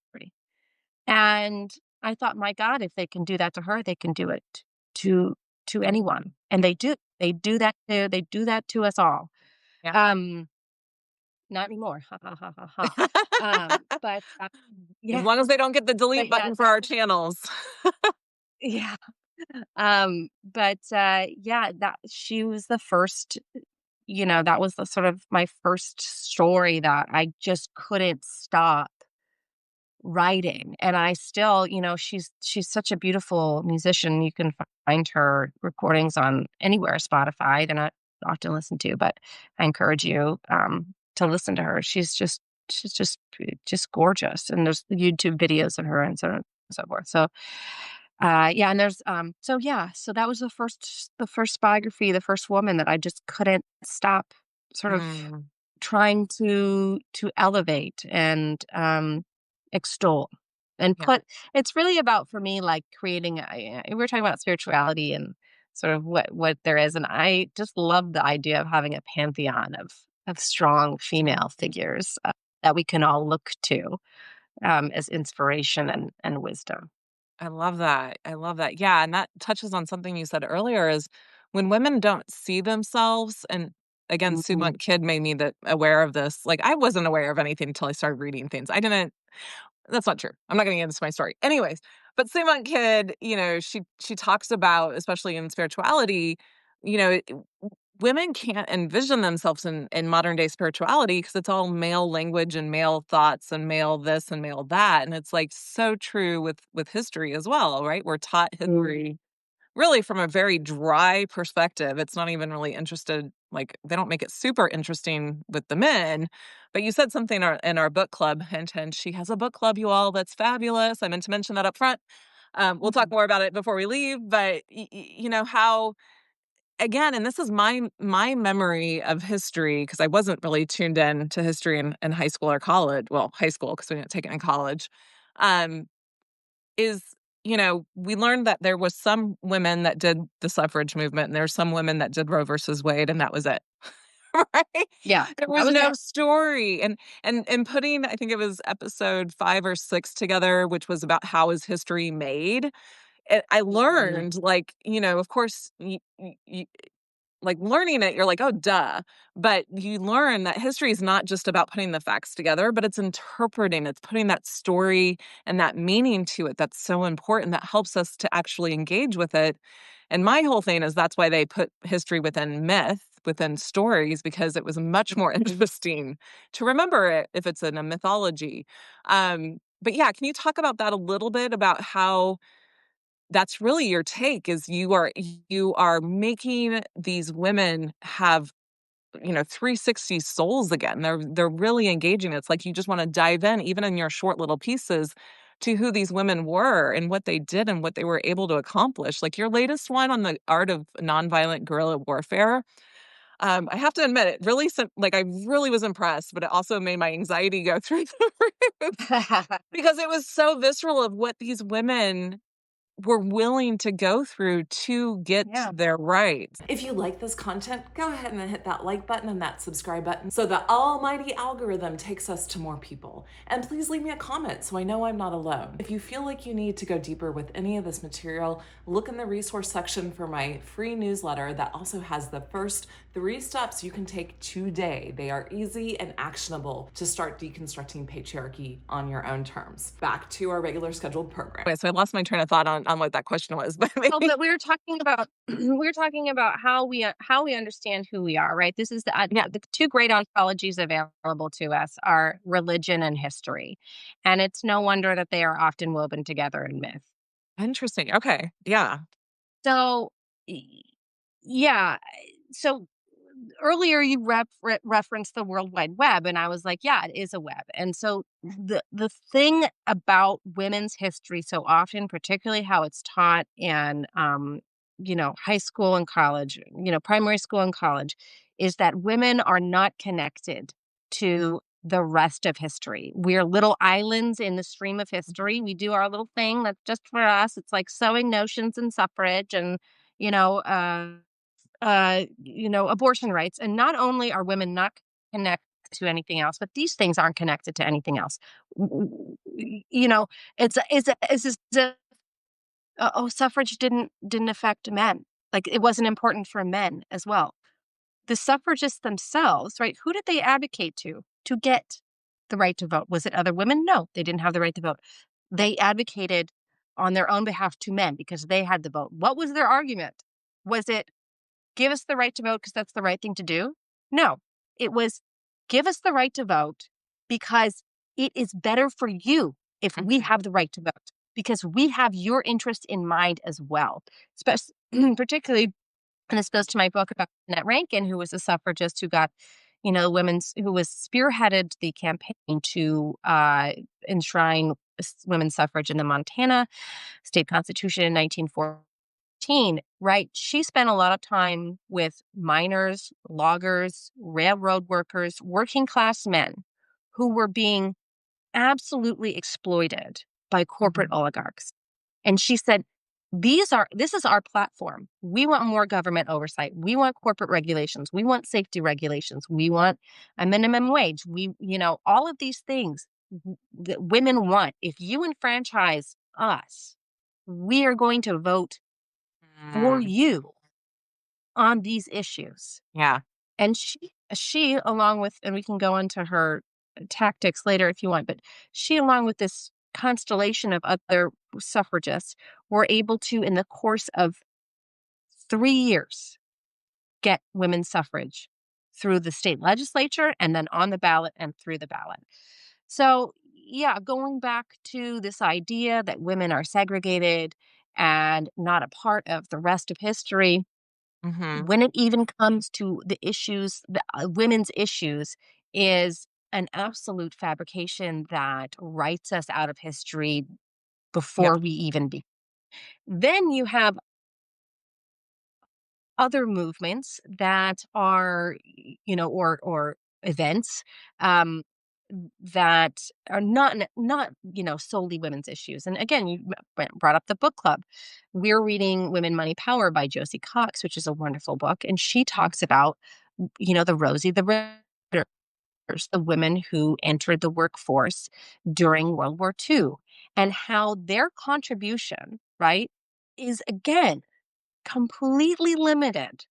[SPEAKER 3] And I thought, my God, if they can do that to her, they can do it to anyone. And they do. They do that to us all.
[SPEAKER 2] Yeah.
[SPEAKER 3] Um not anymore. Ha ha ha ha ha. But
[SPEAKER 2] As
[SPEAKER 3] yeah,
[SPEAKER 2] long as they don't get the
[SPEAKER 3] but
[SPEAKER 2] delete
[SPEAKER 3] yeah,
[SPEAKER 2] button for our channels.
[SPEAKER 3] yeah. But yeah, that she was the first, that was the sort of my first story that I just couldn't stop writing. And I still, she's such a beautiful musician. You can find her recordings on anywhere, Spotify. They're not often listened to, but I encourage you to listen to her. She's just gorgeous. And there's YouTube videos of her and so on and so forth. So yeah, and there's so that was the first biography, the first woman that I just couldn't stop sort of
[SPEAKER 2] Mm,
[SPEAKER 3] trying to elevate and extol and
[SPEAKER 2] yeah,
[SPEAKER 3] it's really about for me like creating we were talking about spirituality and sort of what there is, and I just love the idea of having a pantheon of strong female figures that we can all look to as inspiration and wisdom.
[SPEAKER 2] I love that. I love that. Yeah, and that touches on something you said earlier is when women don't see themselves, and again, Sue
[SPEAKER 3] Mhm.
[SPEAKER 2] Monk Kidd made me that aware of this. Like I wasn't aware of anything until I started reading things. I didn't That's not true. I'm not gonna get into my story. Anyways, but Sue Monk Kidd, she talks about, especially in spirituality, you know, women can't envision themselves in modern day spirituality because it's all male language and male thoughts and male this and male that. And it's like so true with history as well, right? We're taught history really from a very dry perspective. It's not even really interested, like they don't make it super interesting with the men. But you said something in our book club, hint, hint, she has a book club, you all, that's fabulous. I meant to mention that up front. We'll talk
[SPEAKER 3] Mhm.
[SPEAKER 2] more about it before we leave, but how, again, and this is my memory of history because I wasn't really tuned in to history in high school or college. Well, high school because we didn't take it in college. Um, is we learned that there was some women that did the suffrage movement and there were some women that did Roe versus Wade, and that was it. Right?
[SPEAKER 3] Yeah,
[SPEAKER 2] There
[SPEAKER 3] that
[SPEAKER 2] was
[SPEAKER 3] was
[SPEAKER 2] no
[SPEAKER 3] it.
[SPEAKER 2] story. And putting, I think it was episode 5 or 6 together, which was about how is history made. I
[SPEAKER 3] Mhm.
[SPEAKER 2] learned, like, of course, like learning it, you're like, oh, duh. But you learn that history is not just about putting the facts together, but it's interpreting, it's putting that story and that meaning to it. That's so important. That helps us to actually engage with it. And my whole thing is that's why they put history within myth, within stories, because it was much more interesting to remember it if it's in a mythology. But yeah, can you talk about that a little bit about how that's really your take is you are making these women have 360 souls again. They're really engaging. It's like you just want to dive in even in your short little pieces to who these women were and what they did and what they were able to accomplish. Like your latest one on the art of nonviolent guerrilla warfare. I have to admit, it really like I really was impressed, but it also made my anxiety go through the roof because it was so visceral of what these women were willing to go through to get
[SPEAKER 3] Yeah.
[SPEAKER 2] their rights.
[SPEAKER 1] If you like this content, go ahead and hit that like button and that subscribe button so the almighty algorithm takes us to more people. And please leave me a comment so I know I'm not alone. If you feel like you need to go deeper with any of this material, look in the resource section for my free newsletter that also has the first 3 steps you can take today. They are easy and actionable to start deconstructing patriarchy on your own terms. Back to our regular scheduled program.
[SPEAKER 2] Anyway, so I lost my train of thought on what that question was, but
[SPEAKER 3] Well,
[SPEAKER 2] maybe
[SPEAKER 3] but we were talking about how we understand who we are, right? This is
[SPEAKER 2] yeah,
[SPEAKER 3] the two great ontologies available to us are religion and history, and it's no wonder that they are often woven together in myth.
[SPEAKER 2] interesting. Okay, yeah,
[SPEAKER 3] So, y- yeah, so earlier you referenced the World Wide Web, and I was like, yeah, it is a web. And so the thing about women's history so often, particularly how it's taught in high school and college, primary school and college, is that women are not connected to the rest of history. We're little islands in the stream of history. We do our little thing that's just for us. It's like sewing notions and suffrage and you know uh abortion rights. And not only are women not connected to anything else, but these things aren't connected to anything else. You know, it's as if, oh, suffrage didn't affect men. Like it wasn't important for men as well. the suffragists themselves, right? Who did they advocate to get the right to vote? Was it other women? No, they didn't have the right to vote. They advocated on their own behalf to men because they had the vote. What was their argument? Was it give us the right to vote because that's the right thing to do? No, it was give us the right to vote because it is better for you if we
[SPEAKER 1] Mhm.
[SPEAKER 3] have the right to vote because we have your interest in mind as well. Especially, particularly, and this goes to my book about Jeannette Rankin, who was a suffragist who got, who was spearheaded the campaign to enshrine women's suffrage in the Montana state constitution in 1914, right? She spent a lot of time with miners, loggers, railroad workers, working class men who were being absolutely exploited by corporate
[SPEAKER 1] Mhm.
[SPEAKER 3] oligarchs. And she said, this is our platform. We want more government oversight. We want corporate regulations. We want safety regulations. We want a minimum wage. All of these things that women want. If you enfranchise us, we are going to vote for
[SPEAKER 1] Mm.
[SPEAKER 3] you on these issues.
[SPEAKER 1] Yeah.
[SPEAKER 3] And she along with, and we can go into her tactics later if you want, but she, along with this constellation of other suffragists, were able to, in the course of 3 years, get women's suffrage through the state legislature and then on the ballot and through the ballot. So, yeah, going back to this idea that women are segregated and not a part of the rest of history,
[SPEAKER 1] Mhm.
[SPEAKER 3] when it even comes to the issues, the women's issues, is an absolute fabrication that writes us out of history before
[SPEAKER 1] Yep.
[SPEAKER 3] we even begin. Then you have other movements that are, or events, um, that are not solely women's issues. And again, you brought up the book club. We're reading Women, Money, Power by Josie Cox, which is a wonderful book, and she talks about the Rosie the Riveters, the women who entered the workforce during World War II, and how their contribution, right, is again completely limited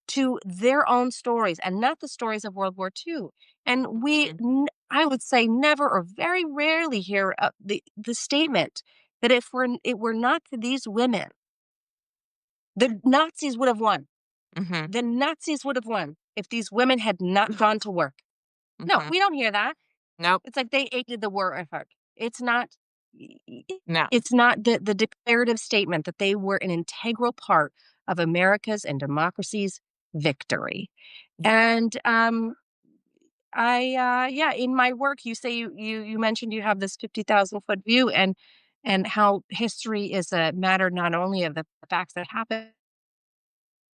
[SPEAKER 3] to their own stories and not the stories of World War II. And
[SPEAKER 1] Mhm.
[SPEAKER 3] I would say, never or very rarely hear the statement that if it were not for these women, the Nazis would have won.
[SPEAKER 1] Mhm.
[SPEAKER 3] The Nazis would have won if these women had not gone to work. No,
[SPEAKER 1] Mhm.
[SPEAKER 3] we don't hear that.
[SPEAKER 1] Nope.
[SPEAKER 3] It's like they aided the war effort. It's not.
[SPEAKER 1] No.
[SPEAKER 3] It's not the declarative statement that they were an integral part of America's and democracy's victory. And yeah, in my work, you say you mentioned you have this 50,000-foot view, and how history is a matter not only of the facts that happen,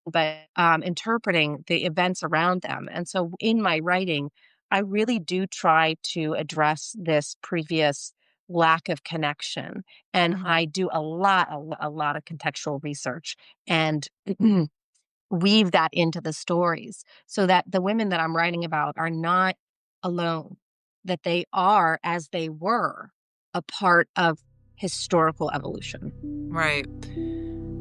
[SPEAKER 3] but interpreting the events around them. And so, in my writing, I really do try to address this previous lack of connection, and
[SPEAKER 1] Mhm.
[SPEAKER 3] I do a lot of contextual research and weave that into the stories so that the women that I'm writing about are not alone, that they are, as they were, a part of historical evolution.
[SPEAKER 1] Right.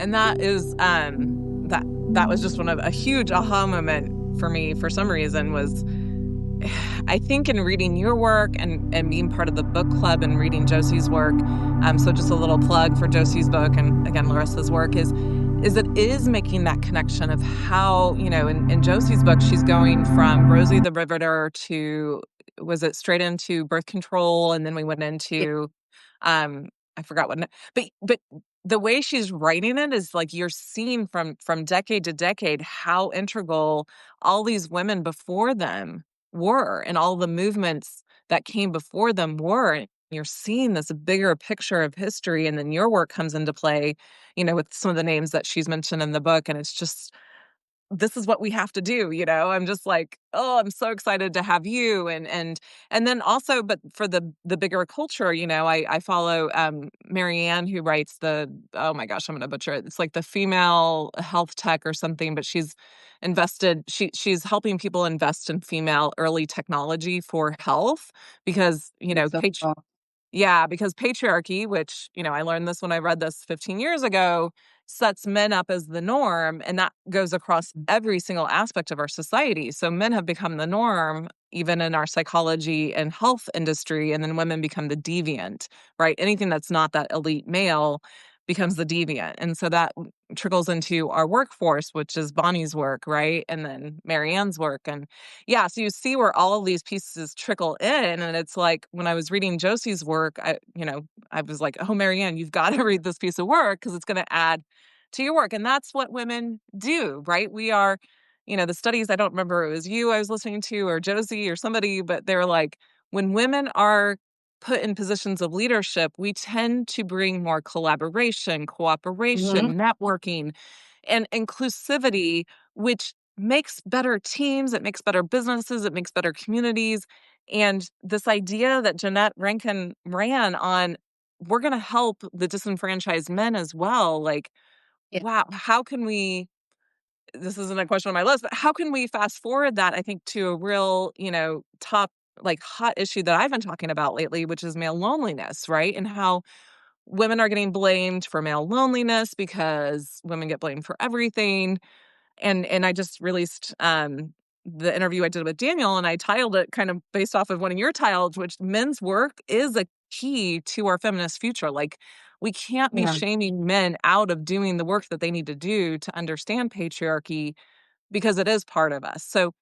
[SPEAKER 1] And that is that was just one of a huge aha moment for me for some reason was I think in reading your work and being part of the book club and reading Josie's work, so just a little plug for Josie's book and again Larissa's work is it is making that connection of how, in Josie's book, she's going from Rosie the Riveter to, was it straight into birth control? And then we went
[SPEAKER 3] Yeah,
[SPEAKER 1] into, I forgot what, but the way she's writing it is like you're seeing from decade to decade how integral all these women before them were and all the movements that came before them were. And you're seeing this bigger picture of history. And then your work comes into play, with some of the names that she's mentioned in the book. And it's just, this is what we have to do. I'm just like, oh, I'm so excited to have you. And then also, but for the bigger culture, I follow Marianne, who writes oh my gosh, I'm gonna butcher it. It's like the female health tech or something, but she's helping people invest in female early technology for health because,
[SPEAKER 3] so
[SPEAKER 1] yeah, because patriarchy, which, I learned this when I read this 15 years ago,
[SPEAKER 2] sets men up as the norm, and that goes across every single aspect of our society. So men have become the norm, even in our psychology and health industry, and then women become the deviant, right? Anything that's not that elite male becomes the deviant. And so that trickles into our workforce, which is Bonnie's work, right? And then Marianne's work. And yeah, so you see where all of these pieces trickle in. And it's like when I was reading Josie's work, I was like, oh, Marianne, you've got to read this piece of work because it's going to add to your work. And that's what women do, right? We are, the studies, I don't remember, it was you I was listening to or Josie or somebody, but they're like, when women are put in positions of leadership, we tend to bring more collaboration,
[SPEAKER 3] Mhm.
[SPEAKER 2] cooperation, networking, and inclusivity, which makes better teams, it makes better businesses, it makes better communities. And this idea that Jeannette Rankin ran on, we're going to help the disenfranchised men as well. Like,
[SPEAKER 3] Yeah.
[SPEAKER 2] wow, how can we? This isn't a question on my list, but how can we fast forward that, I think, to a real, top, like hot issue that I've been talking about lately, which is male loneliness, right? And how women are getting blamed for male loneliness because women get blamed for everything. And I just released the interview I did with Daniel, and I titled it kind of based off of one of your titles, which men's work is a key to our feminist future. Like, we can't be
[SPEAKER 3] Yeah.
[SPEAKER 2] shaming men out of doing the work that they need to do to understand patriarchy because it is part of us. So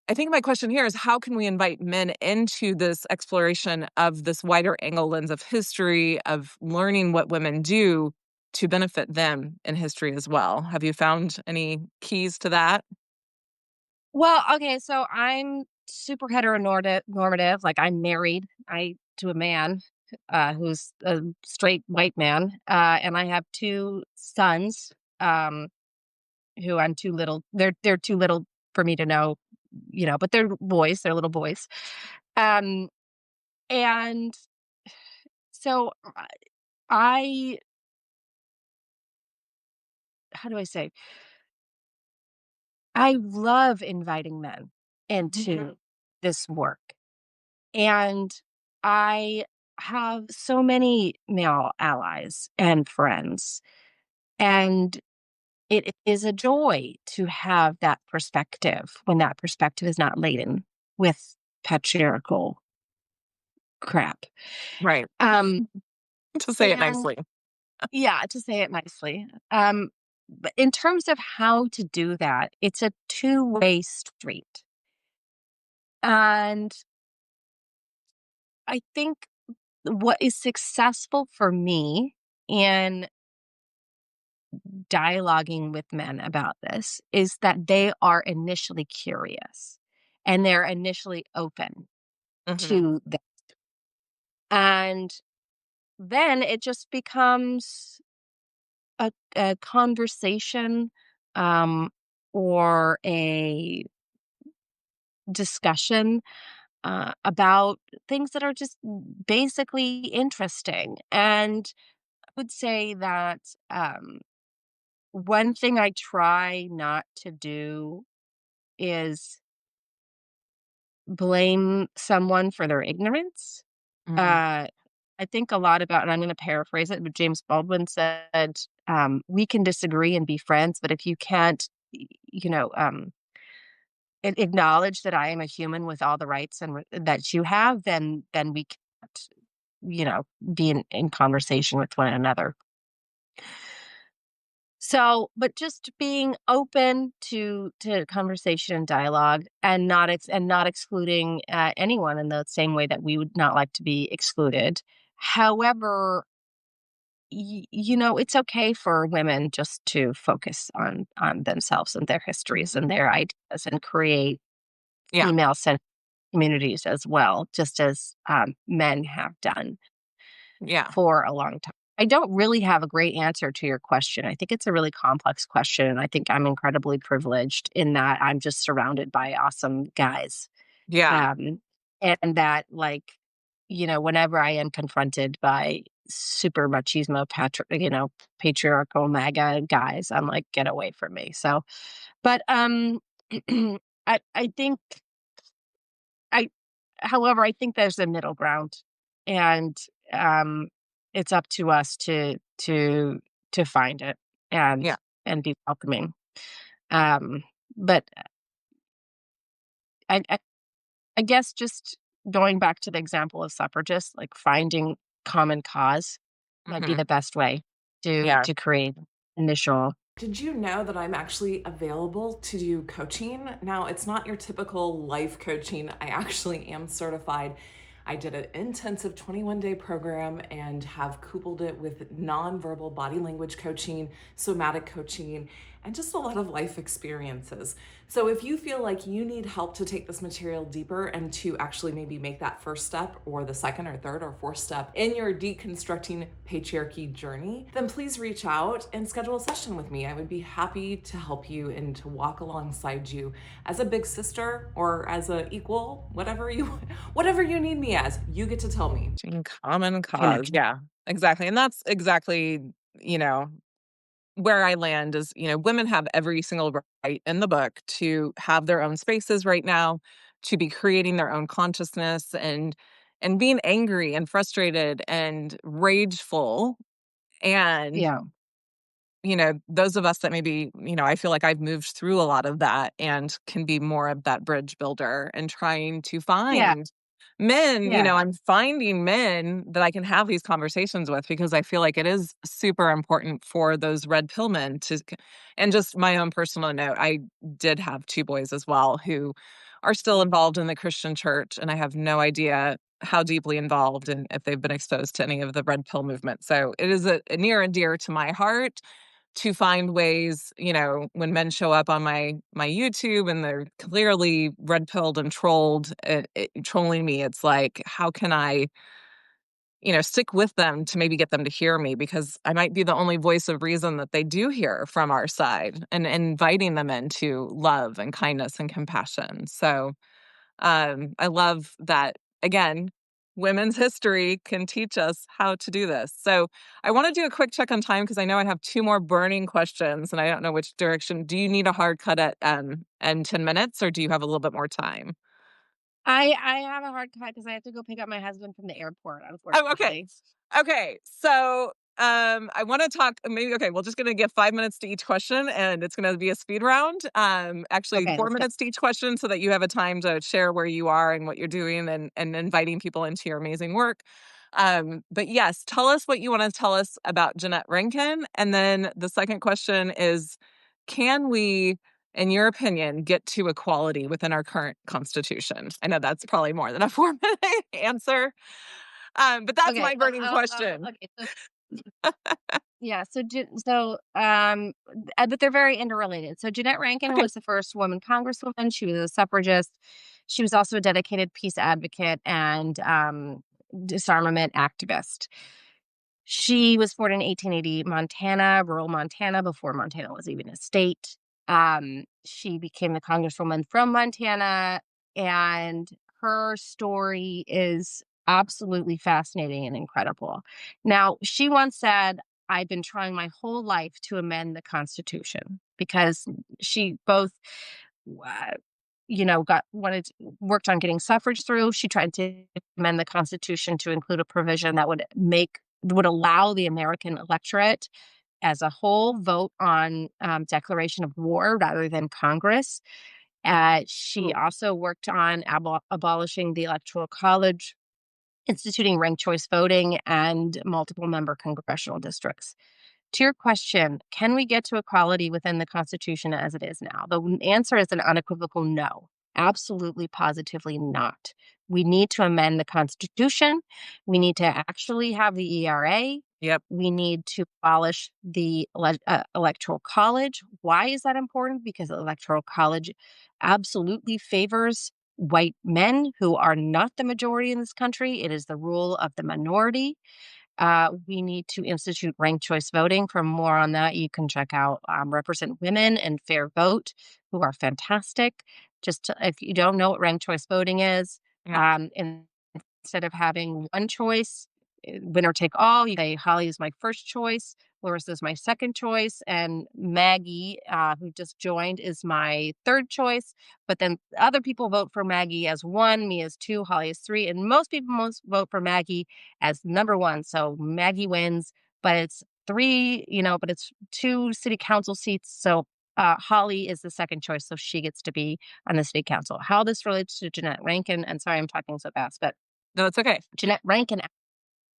[SPEAKER 2] I think my question here is, how can we invite men into this exploration of this wider angle lens of history, of learning what women do to benefit them in history as well? Have you found any keys to that?
[SPEAKER 3] Well, okay, so I'm super heteronormative. Like, I'm married to a man who's a straight white man, and I have two sons who I'm too little. They're too little for me to know, but they're boys. They're little boys. Um, and so I, how do I say? I love inviting men into this work. And I have so many male allies and friends. And it is a joy to have that perspective when that perspective is not laden with patriarchal crap.
[SPEAKER 2] Right.
[SPEAKER 3] Um,
[SPEAKER 2] To say it
[SPEAKER 3] and
[SPEAKER 2] nicely.
[SPEAKER 3] yeah, to say it nicely. But in terms of how to do that, it's a two-way street. And I think what is successful for me in dialoguing with men about this is that they are initially curious and they're initially open
[SPEAKER 2] Mhm.
[SPEAKER 3] to that. And then it just becomes a conversation or a discussion about things that are just basically interesting. And I would say that one thing I try not to do is blame someone for their ignorance.
[SPEAKER 2] Mhm.
[SPEAKER 3] Uh, I think a lot about, and I'm going to paraphrase it, but James Baldwin said, "We can disagree and be friends, but if you can't, you know, acknowledge that I am a human with all the rights and that you have, then we can't, be in conversation with one another." So, but just being open to conversation and dialogue, and not excluding anyone in the same way that we would not like to be excluded. However, it's okay for women just to focus on themselves and their histories and their ideas and create
[SPEAKER 2] Yeah.
[SPEAKER 3] female-centered communities as well, just as men have done
[SPEAKER 2] Yeah.
[SPEAKER 3] for a long time. I don't really have a great answer to your question. I think it's a really complex question, and I think I'm incredibly privileged in that I'm just surrounded by awesome guys.
[SPEAKER 2] Yeah.
[SPEAKER 3] Um, and that, like, whenever I am confronted by super machismo, patriarchal MAGA guys, I'm like, get away from me. So, but I think I however, I think there's a middle ground, and, um, it's up to us to find it and
[SPEAKER 2] Yeah.
[SPEAKER 3] be welcoming. Um, but I I guess just going back to the example of suffragists, like finding common cause might be
[SPEAKER 2] Hmm.
[SPEAKER 3] the best way
[SPEAKER 2] Yeah.
[SPEAKER 3] to create initial.
[SPEAKER 1] Did you know that I'm actually available to do coaching? Now, it's not your typical life coaching. I actually am certified. I did an intensive 21-day program and have coupled it with nonverbal body language coaching, somatic coaching, and just a lot of life experiences. So if you feel like you need help to take this material deeper and to actually maybe make that first step or the second or third or fourth step in your deconstructing patriarchy journey, then please reach out and schedule a session with me. I would be happy to help you and to walk alongside you as a big sister or as a equal, whatever you need me as. You get to tell me.
[SPEAKER 2] In common cause.
[SPEAKER 3] Connection.
[SPEAKER 2] Yeah, exactly. And that's exactly, you know, where I land is, women have every single right in the book to have their own spaces right now, to be creating their own consciousness and being angry and frustrated and rageful. And
[SPEAKER 3] Yeah.
[SPEAKER 2] those of us that maybe, I feel like I've moved through a lot of that and can be more of that bridge builder and trying to
[SPEAKER 3] Yeah.
[SPEAKER 2] find men,
[SPEAKER 3] Yeah.
[SPEAKER 2] I'm finding men that I can have these conversations with because I feel like it is super important for those red pill men and just my own personal note, I did have two boys as well who are still involved in the Christian church, and I have no idea how deeply involved and if they've been exposed to any of the red pill movement. So it is a near and dear to my heart to find ways, when men show up on my YouTube and they're clearly red pilled and trolling me, it's like, how can I, stick with them to maybe get them to hear me because I might be the only voice of reason that they do hear from our side and inviting them into love and kindness and compassion. So I love that, again, women's history can teach us how to do this. So I want to do a quick check on time because I know I have two more burning questions and I don't know which direction. Do you need a hard cut at 10 minutes or do you have a little bit more time?
[SPEAKER 3] I have a hard cut because I have to go pick up my husband from the airport,
[SPEAKER 2] Oh, okay.
[SPEAKER 3] unfortunately.
[SPEAKER 2] Okay. So I want to talk maybe okay, we're just gonna give 5 minutes to each question and it's gonna be a speed round. Actually
[SPEAKER 3] Okay,
[SPEAKER 2] four
[SPEAKER 3] let's go.
[SPEAKER 2] minutes to each question so that you have a time to share where you are and what you're doing and inviting people into your amazing work. But yes, tell us what you want to tell us about Jeannette Rankin. And then the second question is, can we, in your opinion, get to equality within our current constitution? I know that's probably more than a 4-minute answer. But that's
[SPEAKER 3] Okay,
[SPEAKER 2] my burning question.
[SPEAKER 3] okay, so yeah, but they're very interrelated. So Jeanette Rankin
[SPEAKER 2] Okay.
[SPEAKER 3] was the first woman congresswoman. She was a suffragist. She was also a dedicated peace advocate and disarmament activist. She was born in 1880, Montana, rural Montana, before Montana was even a state. She became the congresswoman from Montana, and her story is absolutely fascinating and incredible. Now, she once said, I've been trying my whole life to amend the Constitution because she both uh, worked on getting suffrage through. She tried to amend the Constitution to include a provision that would allow the American electorate as a whole vote on declaration of war rather than Congress. She
[SPEAKER 1] Ooh.
[SPEAKER 3] also worked on abolishing the Electoral College, instituting ranked choice voting, and multiple member congressional districts. To your question, can we get to equality within the Constitution as it is now? The answer is an unequivocal no. Absolutely, positively not. We need to amend the Constitution. We need to actually have the ERA.
[SPEAKER 2] Yep.
[SPEAKER 3] We need to abolish the Electoral College. Why is that important? Because the Electoral College absolutely favors white men who are not the majority in this country. It is the rule of the minority. We need to institute ranked choice voting. For more on that, you can check out Represent Women and Fair Vote, who are fantastic. If you don't know what ranked choice voting is,
[SPEAKER 2] Yeah.
[SPEAKER 3] instead of having one choice, winner take all, you say Holly is my first choice, Larissa is my second choice, and Maggie, who just joined, is my third choice. But then other people vote for Maggie as one, me as two, Holly as three, and most people vote for Maggie as number one. So Maggie wins, but it's 3, but it's 2 city council seats. So Holly is the second choice, so she gets to be on the city council. How this relates to Jeannette Rankin, and sorry I'm talking so fast, but
[SPEAKER 2] No, it's okay.
[SPEAKER 3] Jeannette Rankin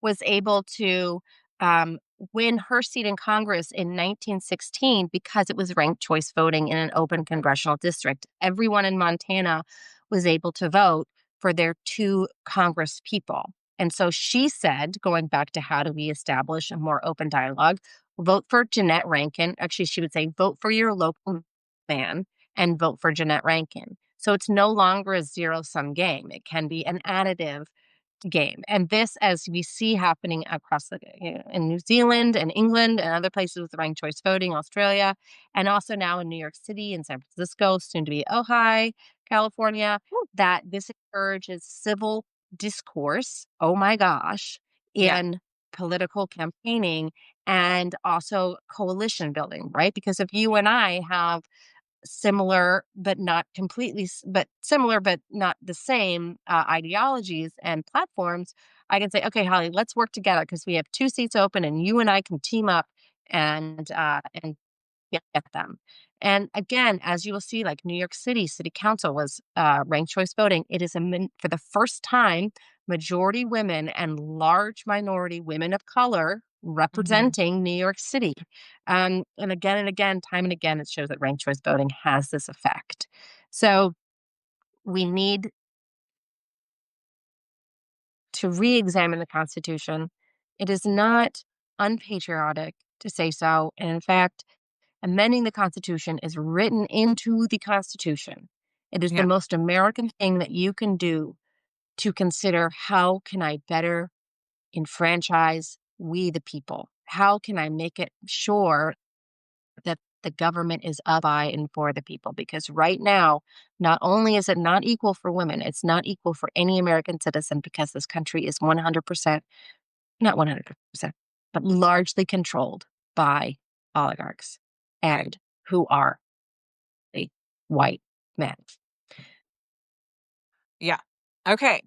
[SPEAKER 3] was able to um, win her seat in Congress in 1916 because it was ranked choice voting in an open congressional district. Everyone in Montana was able to vote for their 2 Congress people. And so she said, going back to how do we establish a more open dialogue, vote for Jeannette Rankin. Actually, she would say, vote for your local man and vote for Jeannette Rankin. So it's no longer a zero-sum game. It can be an additive game. And this, as we see happening across in New Zealand and England and other places with ranked choice voting, Australia, and also now in New York City and San Francisco, soon to be Ojai, California, that this encourages civil discourse, oh my gosh,
[SPEAKER 2] Yeah.
[SPEAKER 3] in political campaigning and also coalition building, right? Because if you and I have similar but not completely but similar but not the same ideologies and platforms, I can say, okay, Holly, let's work together because we have 2 seats open and you and I can team up and get them. And again, as you will see, like New York City Council was ranked choice voting. It is for the first time, majority women and large minority women of color
[SPEAKER 2] Mhm.
[SPEAKER 3] representing New York City. And again, time and again, it shows that ranked choice voting has this effect. So we need to re-examine the Constitution. It is not unpatriotic to say so. And in fact, amending the Constitution is written into the Constitution. It is the
[SPEAKER 2] Yeah.
[SPEAKER 3] most American thing that you can do to consider, how can I better enfranchise we the people? How can I make it sure that the government is of, by, and for the people? Because right now, not only is it not equal for women, it's not equal for any American citizen because this country is 100%, not 100%, but largely controlled by oligarchs
[SPEAKER 2] Right.
[SPEAKER 3] and who are white men.
[SPEAKER 2] Yeah. Okay.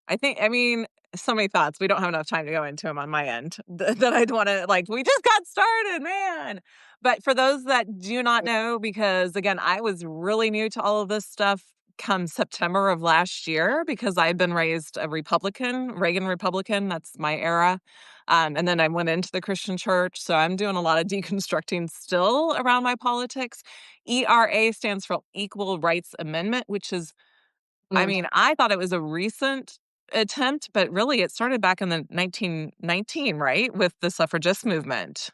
[SPEAKER 2] I mean, so many thoughts. We don't have enough time to go into them on my end that I'd want to, like, we just got started, man. But for those that do not know, because again, I was really new to all of this stuff come September of last year because I'd been raised a Republican, Reagan Republican. That's my era. And then I went into the Christian church. So I'm doing a lot of deconstructing still around my politics. ERA stands for Equal Rights Amendment, which is, I
[SPEAKER 3] Mm.
[SPEAKER 2] mean, I thought it was a recent attempt, but really it started back in the 1919, right? With the suffragist movement.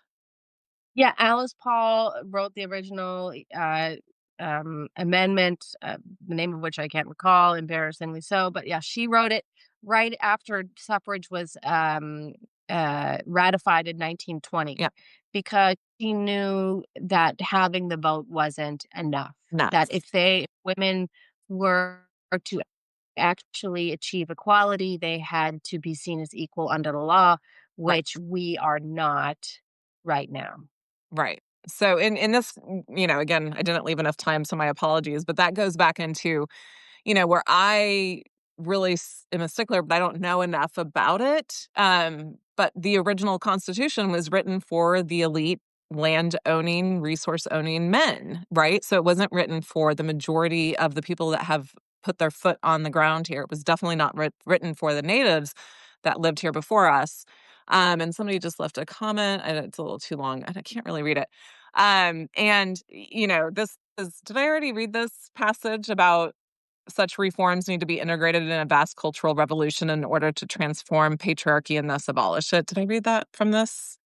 [SPEAKER 3] Yeah, Alice Paul wrote the original amendment, the name of which I can't recall, embarrassingly so. But yeah, she wrote it right after suffrage was ratified in 1920
[SPEAKER 2] Yeah.
[SPEAKER 3] because she knew that having the vote wasn't enough. That
[SPEAKER 2] Nuts.
[SPEAKER 3] if women were to actually achieve equality, they had to be seen as equal under the law,
[SPEAKER 2] Right.
[SPEAKER 3] which we are not right now.
[SPEAKER 2] Right. So in this, again, I didn't leave enough time, so my apologies, but that goes back into, where I really am a stickler, but I don't know enough about it. But the original Constitution was written for the elite land owning, resource owning men, right? So it wasn't written for the majority of the people that have put their foot on the ground here. It was definitely not written for the natives that lived here before us. And somebody just left a comment, and it's a little too long, and I can't really read it. And this is, did I already read this passage about such reforms need to be integrated in a vast cultural revolution in order to transform patriarchy and thus abolish it? Did I read that from this?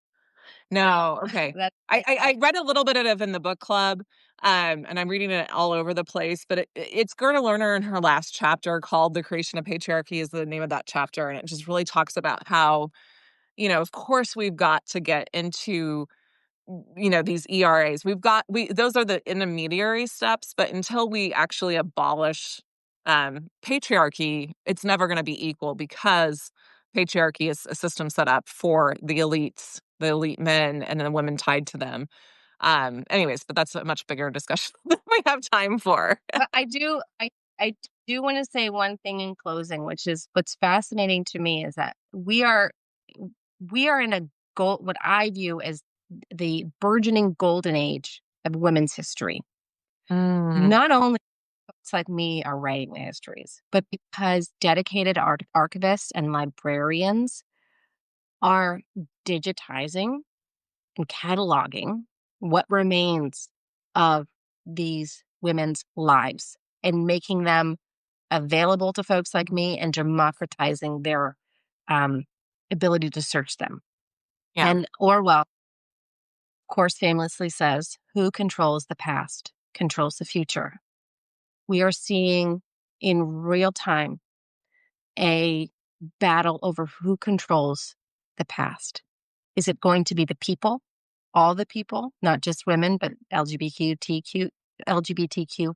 [SPEAKER 2] No. Okay.
[SPEAKER 3] That
[SPEAKER 2] I read a little bit of it in the book club, and I'm reading it all over the place. But it's Gerda Lerner in her last chapter called "The Creation of Patriarchy" is the name of that chapter, and it just really talks about how, of course, we've got to get into these ERAs. We those are the intermediary steps, but until we actually abolish patriarchy, it's never going to be equal because patriarchy is a system set up for the elites, the elite men, and the women tied to them. Anyways, but that's a much bigger discussion than we have time for.
[SPEAKER 3] but I do want to say one thing in closing, which is what's fascinating to me is that we are in a what I view as the burgeoning golden age of women's history.
[SPEAKER 2] Mm,
[SPEAKER 3] Not only folks like me are writing the histories, but because dedicated archivists and librarians are digitizing and cataloging what remains of these women's lives and making them available to folks like me and democratizing their um, ability to search them.
[SPEAKER 2] yeah,
[SPEAKER 3] And Orwell, of course, famously says, "Who controls the past controls the future." We are seeing in real time a battle over who controls the past. Is it going to be the people, all the people, not just women, but LGBTQ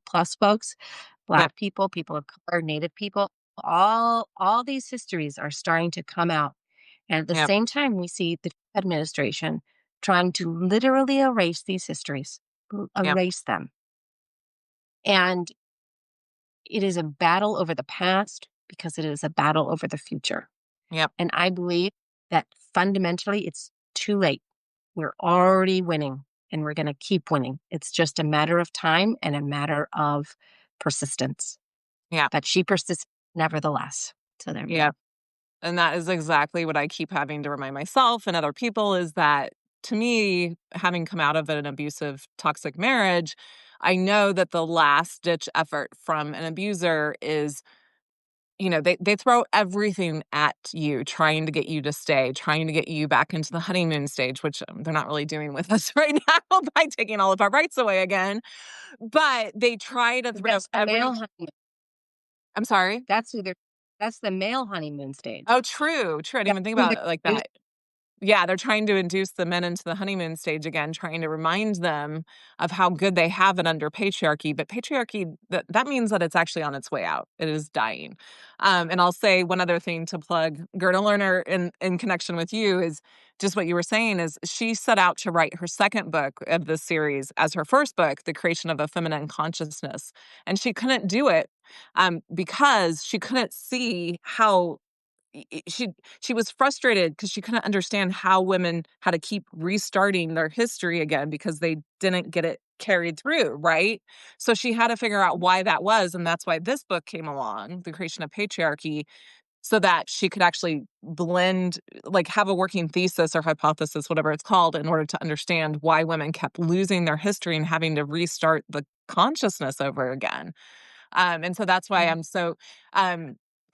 [SPEAKER 3] plus folks,
[SPEAKER 2] yep,
[SPEAKER 3] Black people, people of color, Native people? All these histories are starting to come out. And at the
[SPEAKER 2] yep,
[SPEAKER 3] same time, we see the administration trying to literally erase these histories,
[SPEAKER 2] yep,
[SPEAKER 3] erase them. And it is a battle over the past because it is a battle over the future.
[SPEAKER 2] yep,
[SPEAKER 3] And I believe that fundamentally it's too late. We're already winning and we're going to keep winning. It's just a matter of time and a matter of persistence.
[SPEAKER 2] yeah,
[SPEAKER 3] But she persists nevertheless. So there we go.
[SPEAKER 2] yeah. And that is exactly what I keep having to remind myself and other people is that to me, having come out of an abusive, toxic marriage, I know that the last ditch effort from an abuser is, they throw everything at you, trying to get you to stay, trying to get you back into the honeymoon stage, which they're not really doing with us right now by taking all of our rights away again. But they try to throw
[SPEAKER 3] That's the male honeymoon.
[SPEAKER 2] I'm sorry?
[SPEAKER 3] That's the male honeymoon stage.
[SPEAKER 2] Oh, true, true. I didn't
[SPEAKER 3] That's
[SPEAKER 2] even think
[SPEAKER 3] who
[SPEAKER 2] about
[SPEAKER 3] they're
[SPEAKER 2] it like that. Yeah, they're trying to induce the men into the honeymoon stage again, trying to remind them of how good they have it under patriarchy. But patriarchy, that means that it's actually on its way out. It is dying. And I'll say one other thing to plug Gerda Lerner in connection with you is just what you were saying is she set out to write her second book of this series as her first book, The Creation of a Feminine Consciousness. And she couldn't do it because she couldn't see how she was frustrated because she couldn't understand how women had to keep restarting their history again because they didn't get it carried through, right? So she had to figure out why that was, and that's why this book came along, The Creation of Patriarchy, so that she could actually blend, like have a working thesis or hypothesis, whatever it's called, in order to understand why women kept losing their history and having to restart the consciousness over again. And so that's why I'm so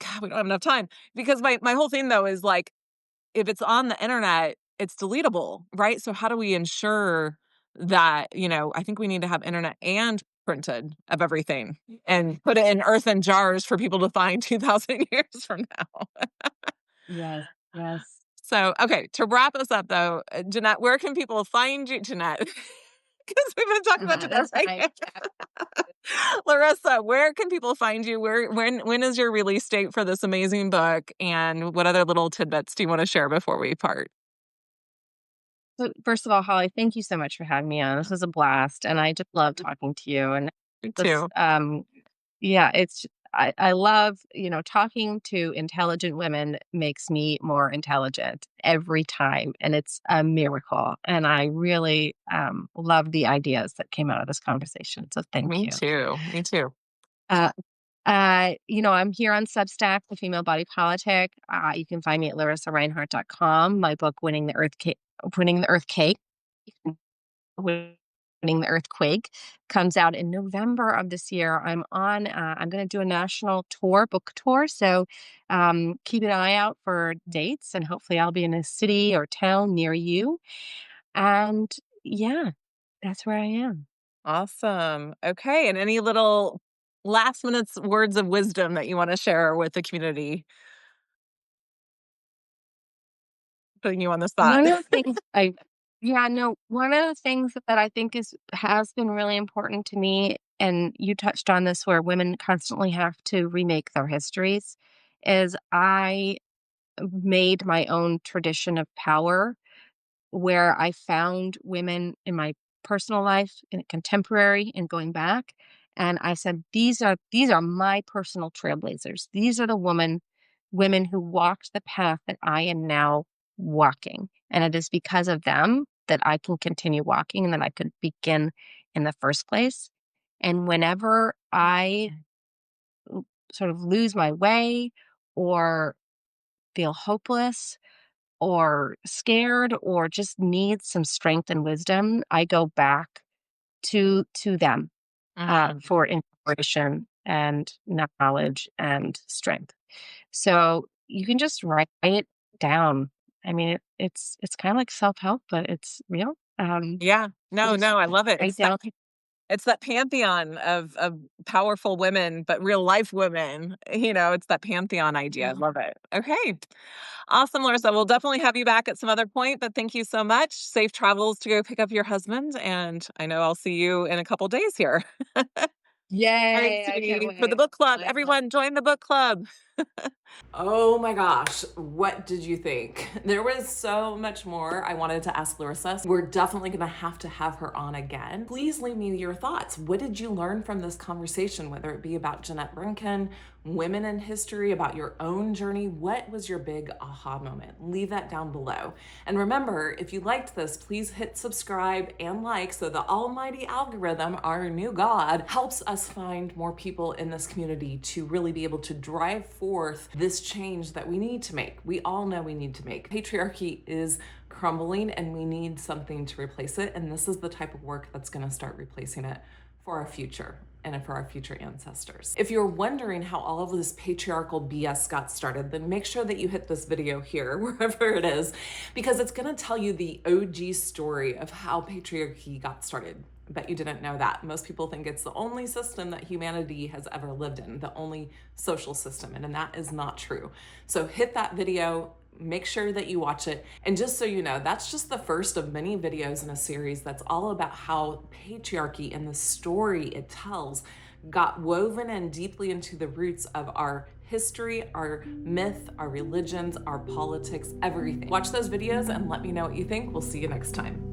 [SPEAKER 2] God, we don't have enough time because my whole thing though is like if it's on the internet, it's deletable, right? So how do we ensure that, I think we need to have internet and printed of everything and put it in earthen jars for people to find 2,000 years from now.
[SPEAKER 3] Yes, yes.
[SPEAKER 2] So, okay, to wrap us up though, Jeannette, where can people find you, Jeannette? Because we've been talking about Jeannette,
[SPEAKER 3] That's
[SPEAKER 2] right?
[SPEAKER 3] right.
[SPEAKER 2] Larissa, where can people find you? When is your release date for this amazing book? And what other little tidbits do you want to share before we part?
[SPEAKER 3] So first of all, Holly, thank you so much for having me on. This was a blast, and I just love talking to you. And
[SPEAKER 2] Me
[SPEAKER 3] this,
[SPEAKER 2] too.
[SPEAKER 3] yeah, I love talking to intelligent women makes me more intelligent every time, and it's a miracle. And I really love the ideas that came out of this conversation. So thank
[SPEAKER 2] Me
[SPEAKER 3] you.
[SPEAKER 2] too. Me too.
[SPEAKER 3] Uh, I'm here on Substack, The Female Body Politic. You can find me at LarissaReinhardt.com. My book, Winning the Earthquake, Winning the Earthquake, comes out in November of this year. I'm going to do a national book tour. So keep an eye out for dates, and hopefully I'll be in a city or town near you. And yeah, that's where I am.
[SPEAKER 2] Awesome. Okay. And any little last minutes words of wisdom that you want to share with the community? Putting you on the spot.
[SPEAKER 3] One of the things I Yeah, no, one of the things that I think has been really important to me, and you touched on this where women constantly have to remake their histories, is I made my own tradition of power where I found women in my personal life, in contemporary and going back, and I said, these are my personal trailblazers. These are the women who walked the path that I am now walking. And it is because of them that I can continue walking and that I could begin in the first place. And whenever I sort of lose my way or feel hopeless or scared or just need some strength and wisdom, I go back to them
[SPEAKER 2] Mhm.
[SPEAKER 3] for inspiration and knowledge and strength. So you can just write it down. I mean, it's kind of like self help, but it's real.
[SPEAKER 2] Yeah. No,
[SPEAKER 3] Just
[SPEAKER 2] no, I love it.
[SPEAKER 3] write down.
[SPEAKER 2] It's that pantheon of powerful women, but real life women. It's that pantheon idea. I love it. Okay. Awesome, Larissa. We'll definitely have you back at some other point, but thank you so much. Safe travels to go pick up your husband, and I know I'll see you in a couple days here. All right,
[SPEAKER 3] Yay! I can't
[SPEAKER 2] sweetie. For the
[SPEAKER 3] wait.
[SPEAKER 2] book club,
[SPEAKER 3] I love.
[SPEAKER 2] everyone join the book club.
[SPEAKER 1] Oh my gosh, what did you think? There was so much more I wanted to ask Larissa. We're definitely gonna have to have her on again. Please leave me your thoughts. What did you learn from this conversation, whether it be about Jeannette Rankin, women in history, about your own journey? What was your big aha moment? Leave that down below. And remember, if you liked this, please hit subscribe and like so the almighty algorithm, our new God, helps us find more people in this community to really be able to drive forth this change that we need to make. We all know we need to make. Patriarchy is crumbling and we need something to replace it. And this is the type of work that's going to start replacing it for our future and for our future ancestors. If you're wondering how all of this patriarchal BS got started, then make sure that you hit this video here, wherever it is, because it's gonna tell you the OG story of how patriarchy got started. I bet you didn't know that. Most people think it's the only system that humanity has ever lived in, the only social system, and that is not true. So hit that video, make sure that you watch it. And just so you know, that's just the first of many videos in a series that's all about how patriarchy and the story it tells got woven in deeply into the roots of our history, our myth, our religions, our politics, everything. Watch those videos and let me know what you think. We'll see you next time.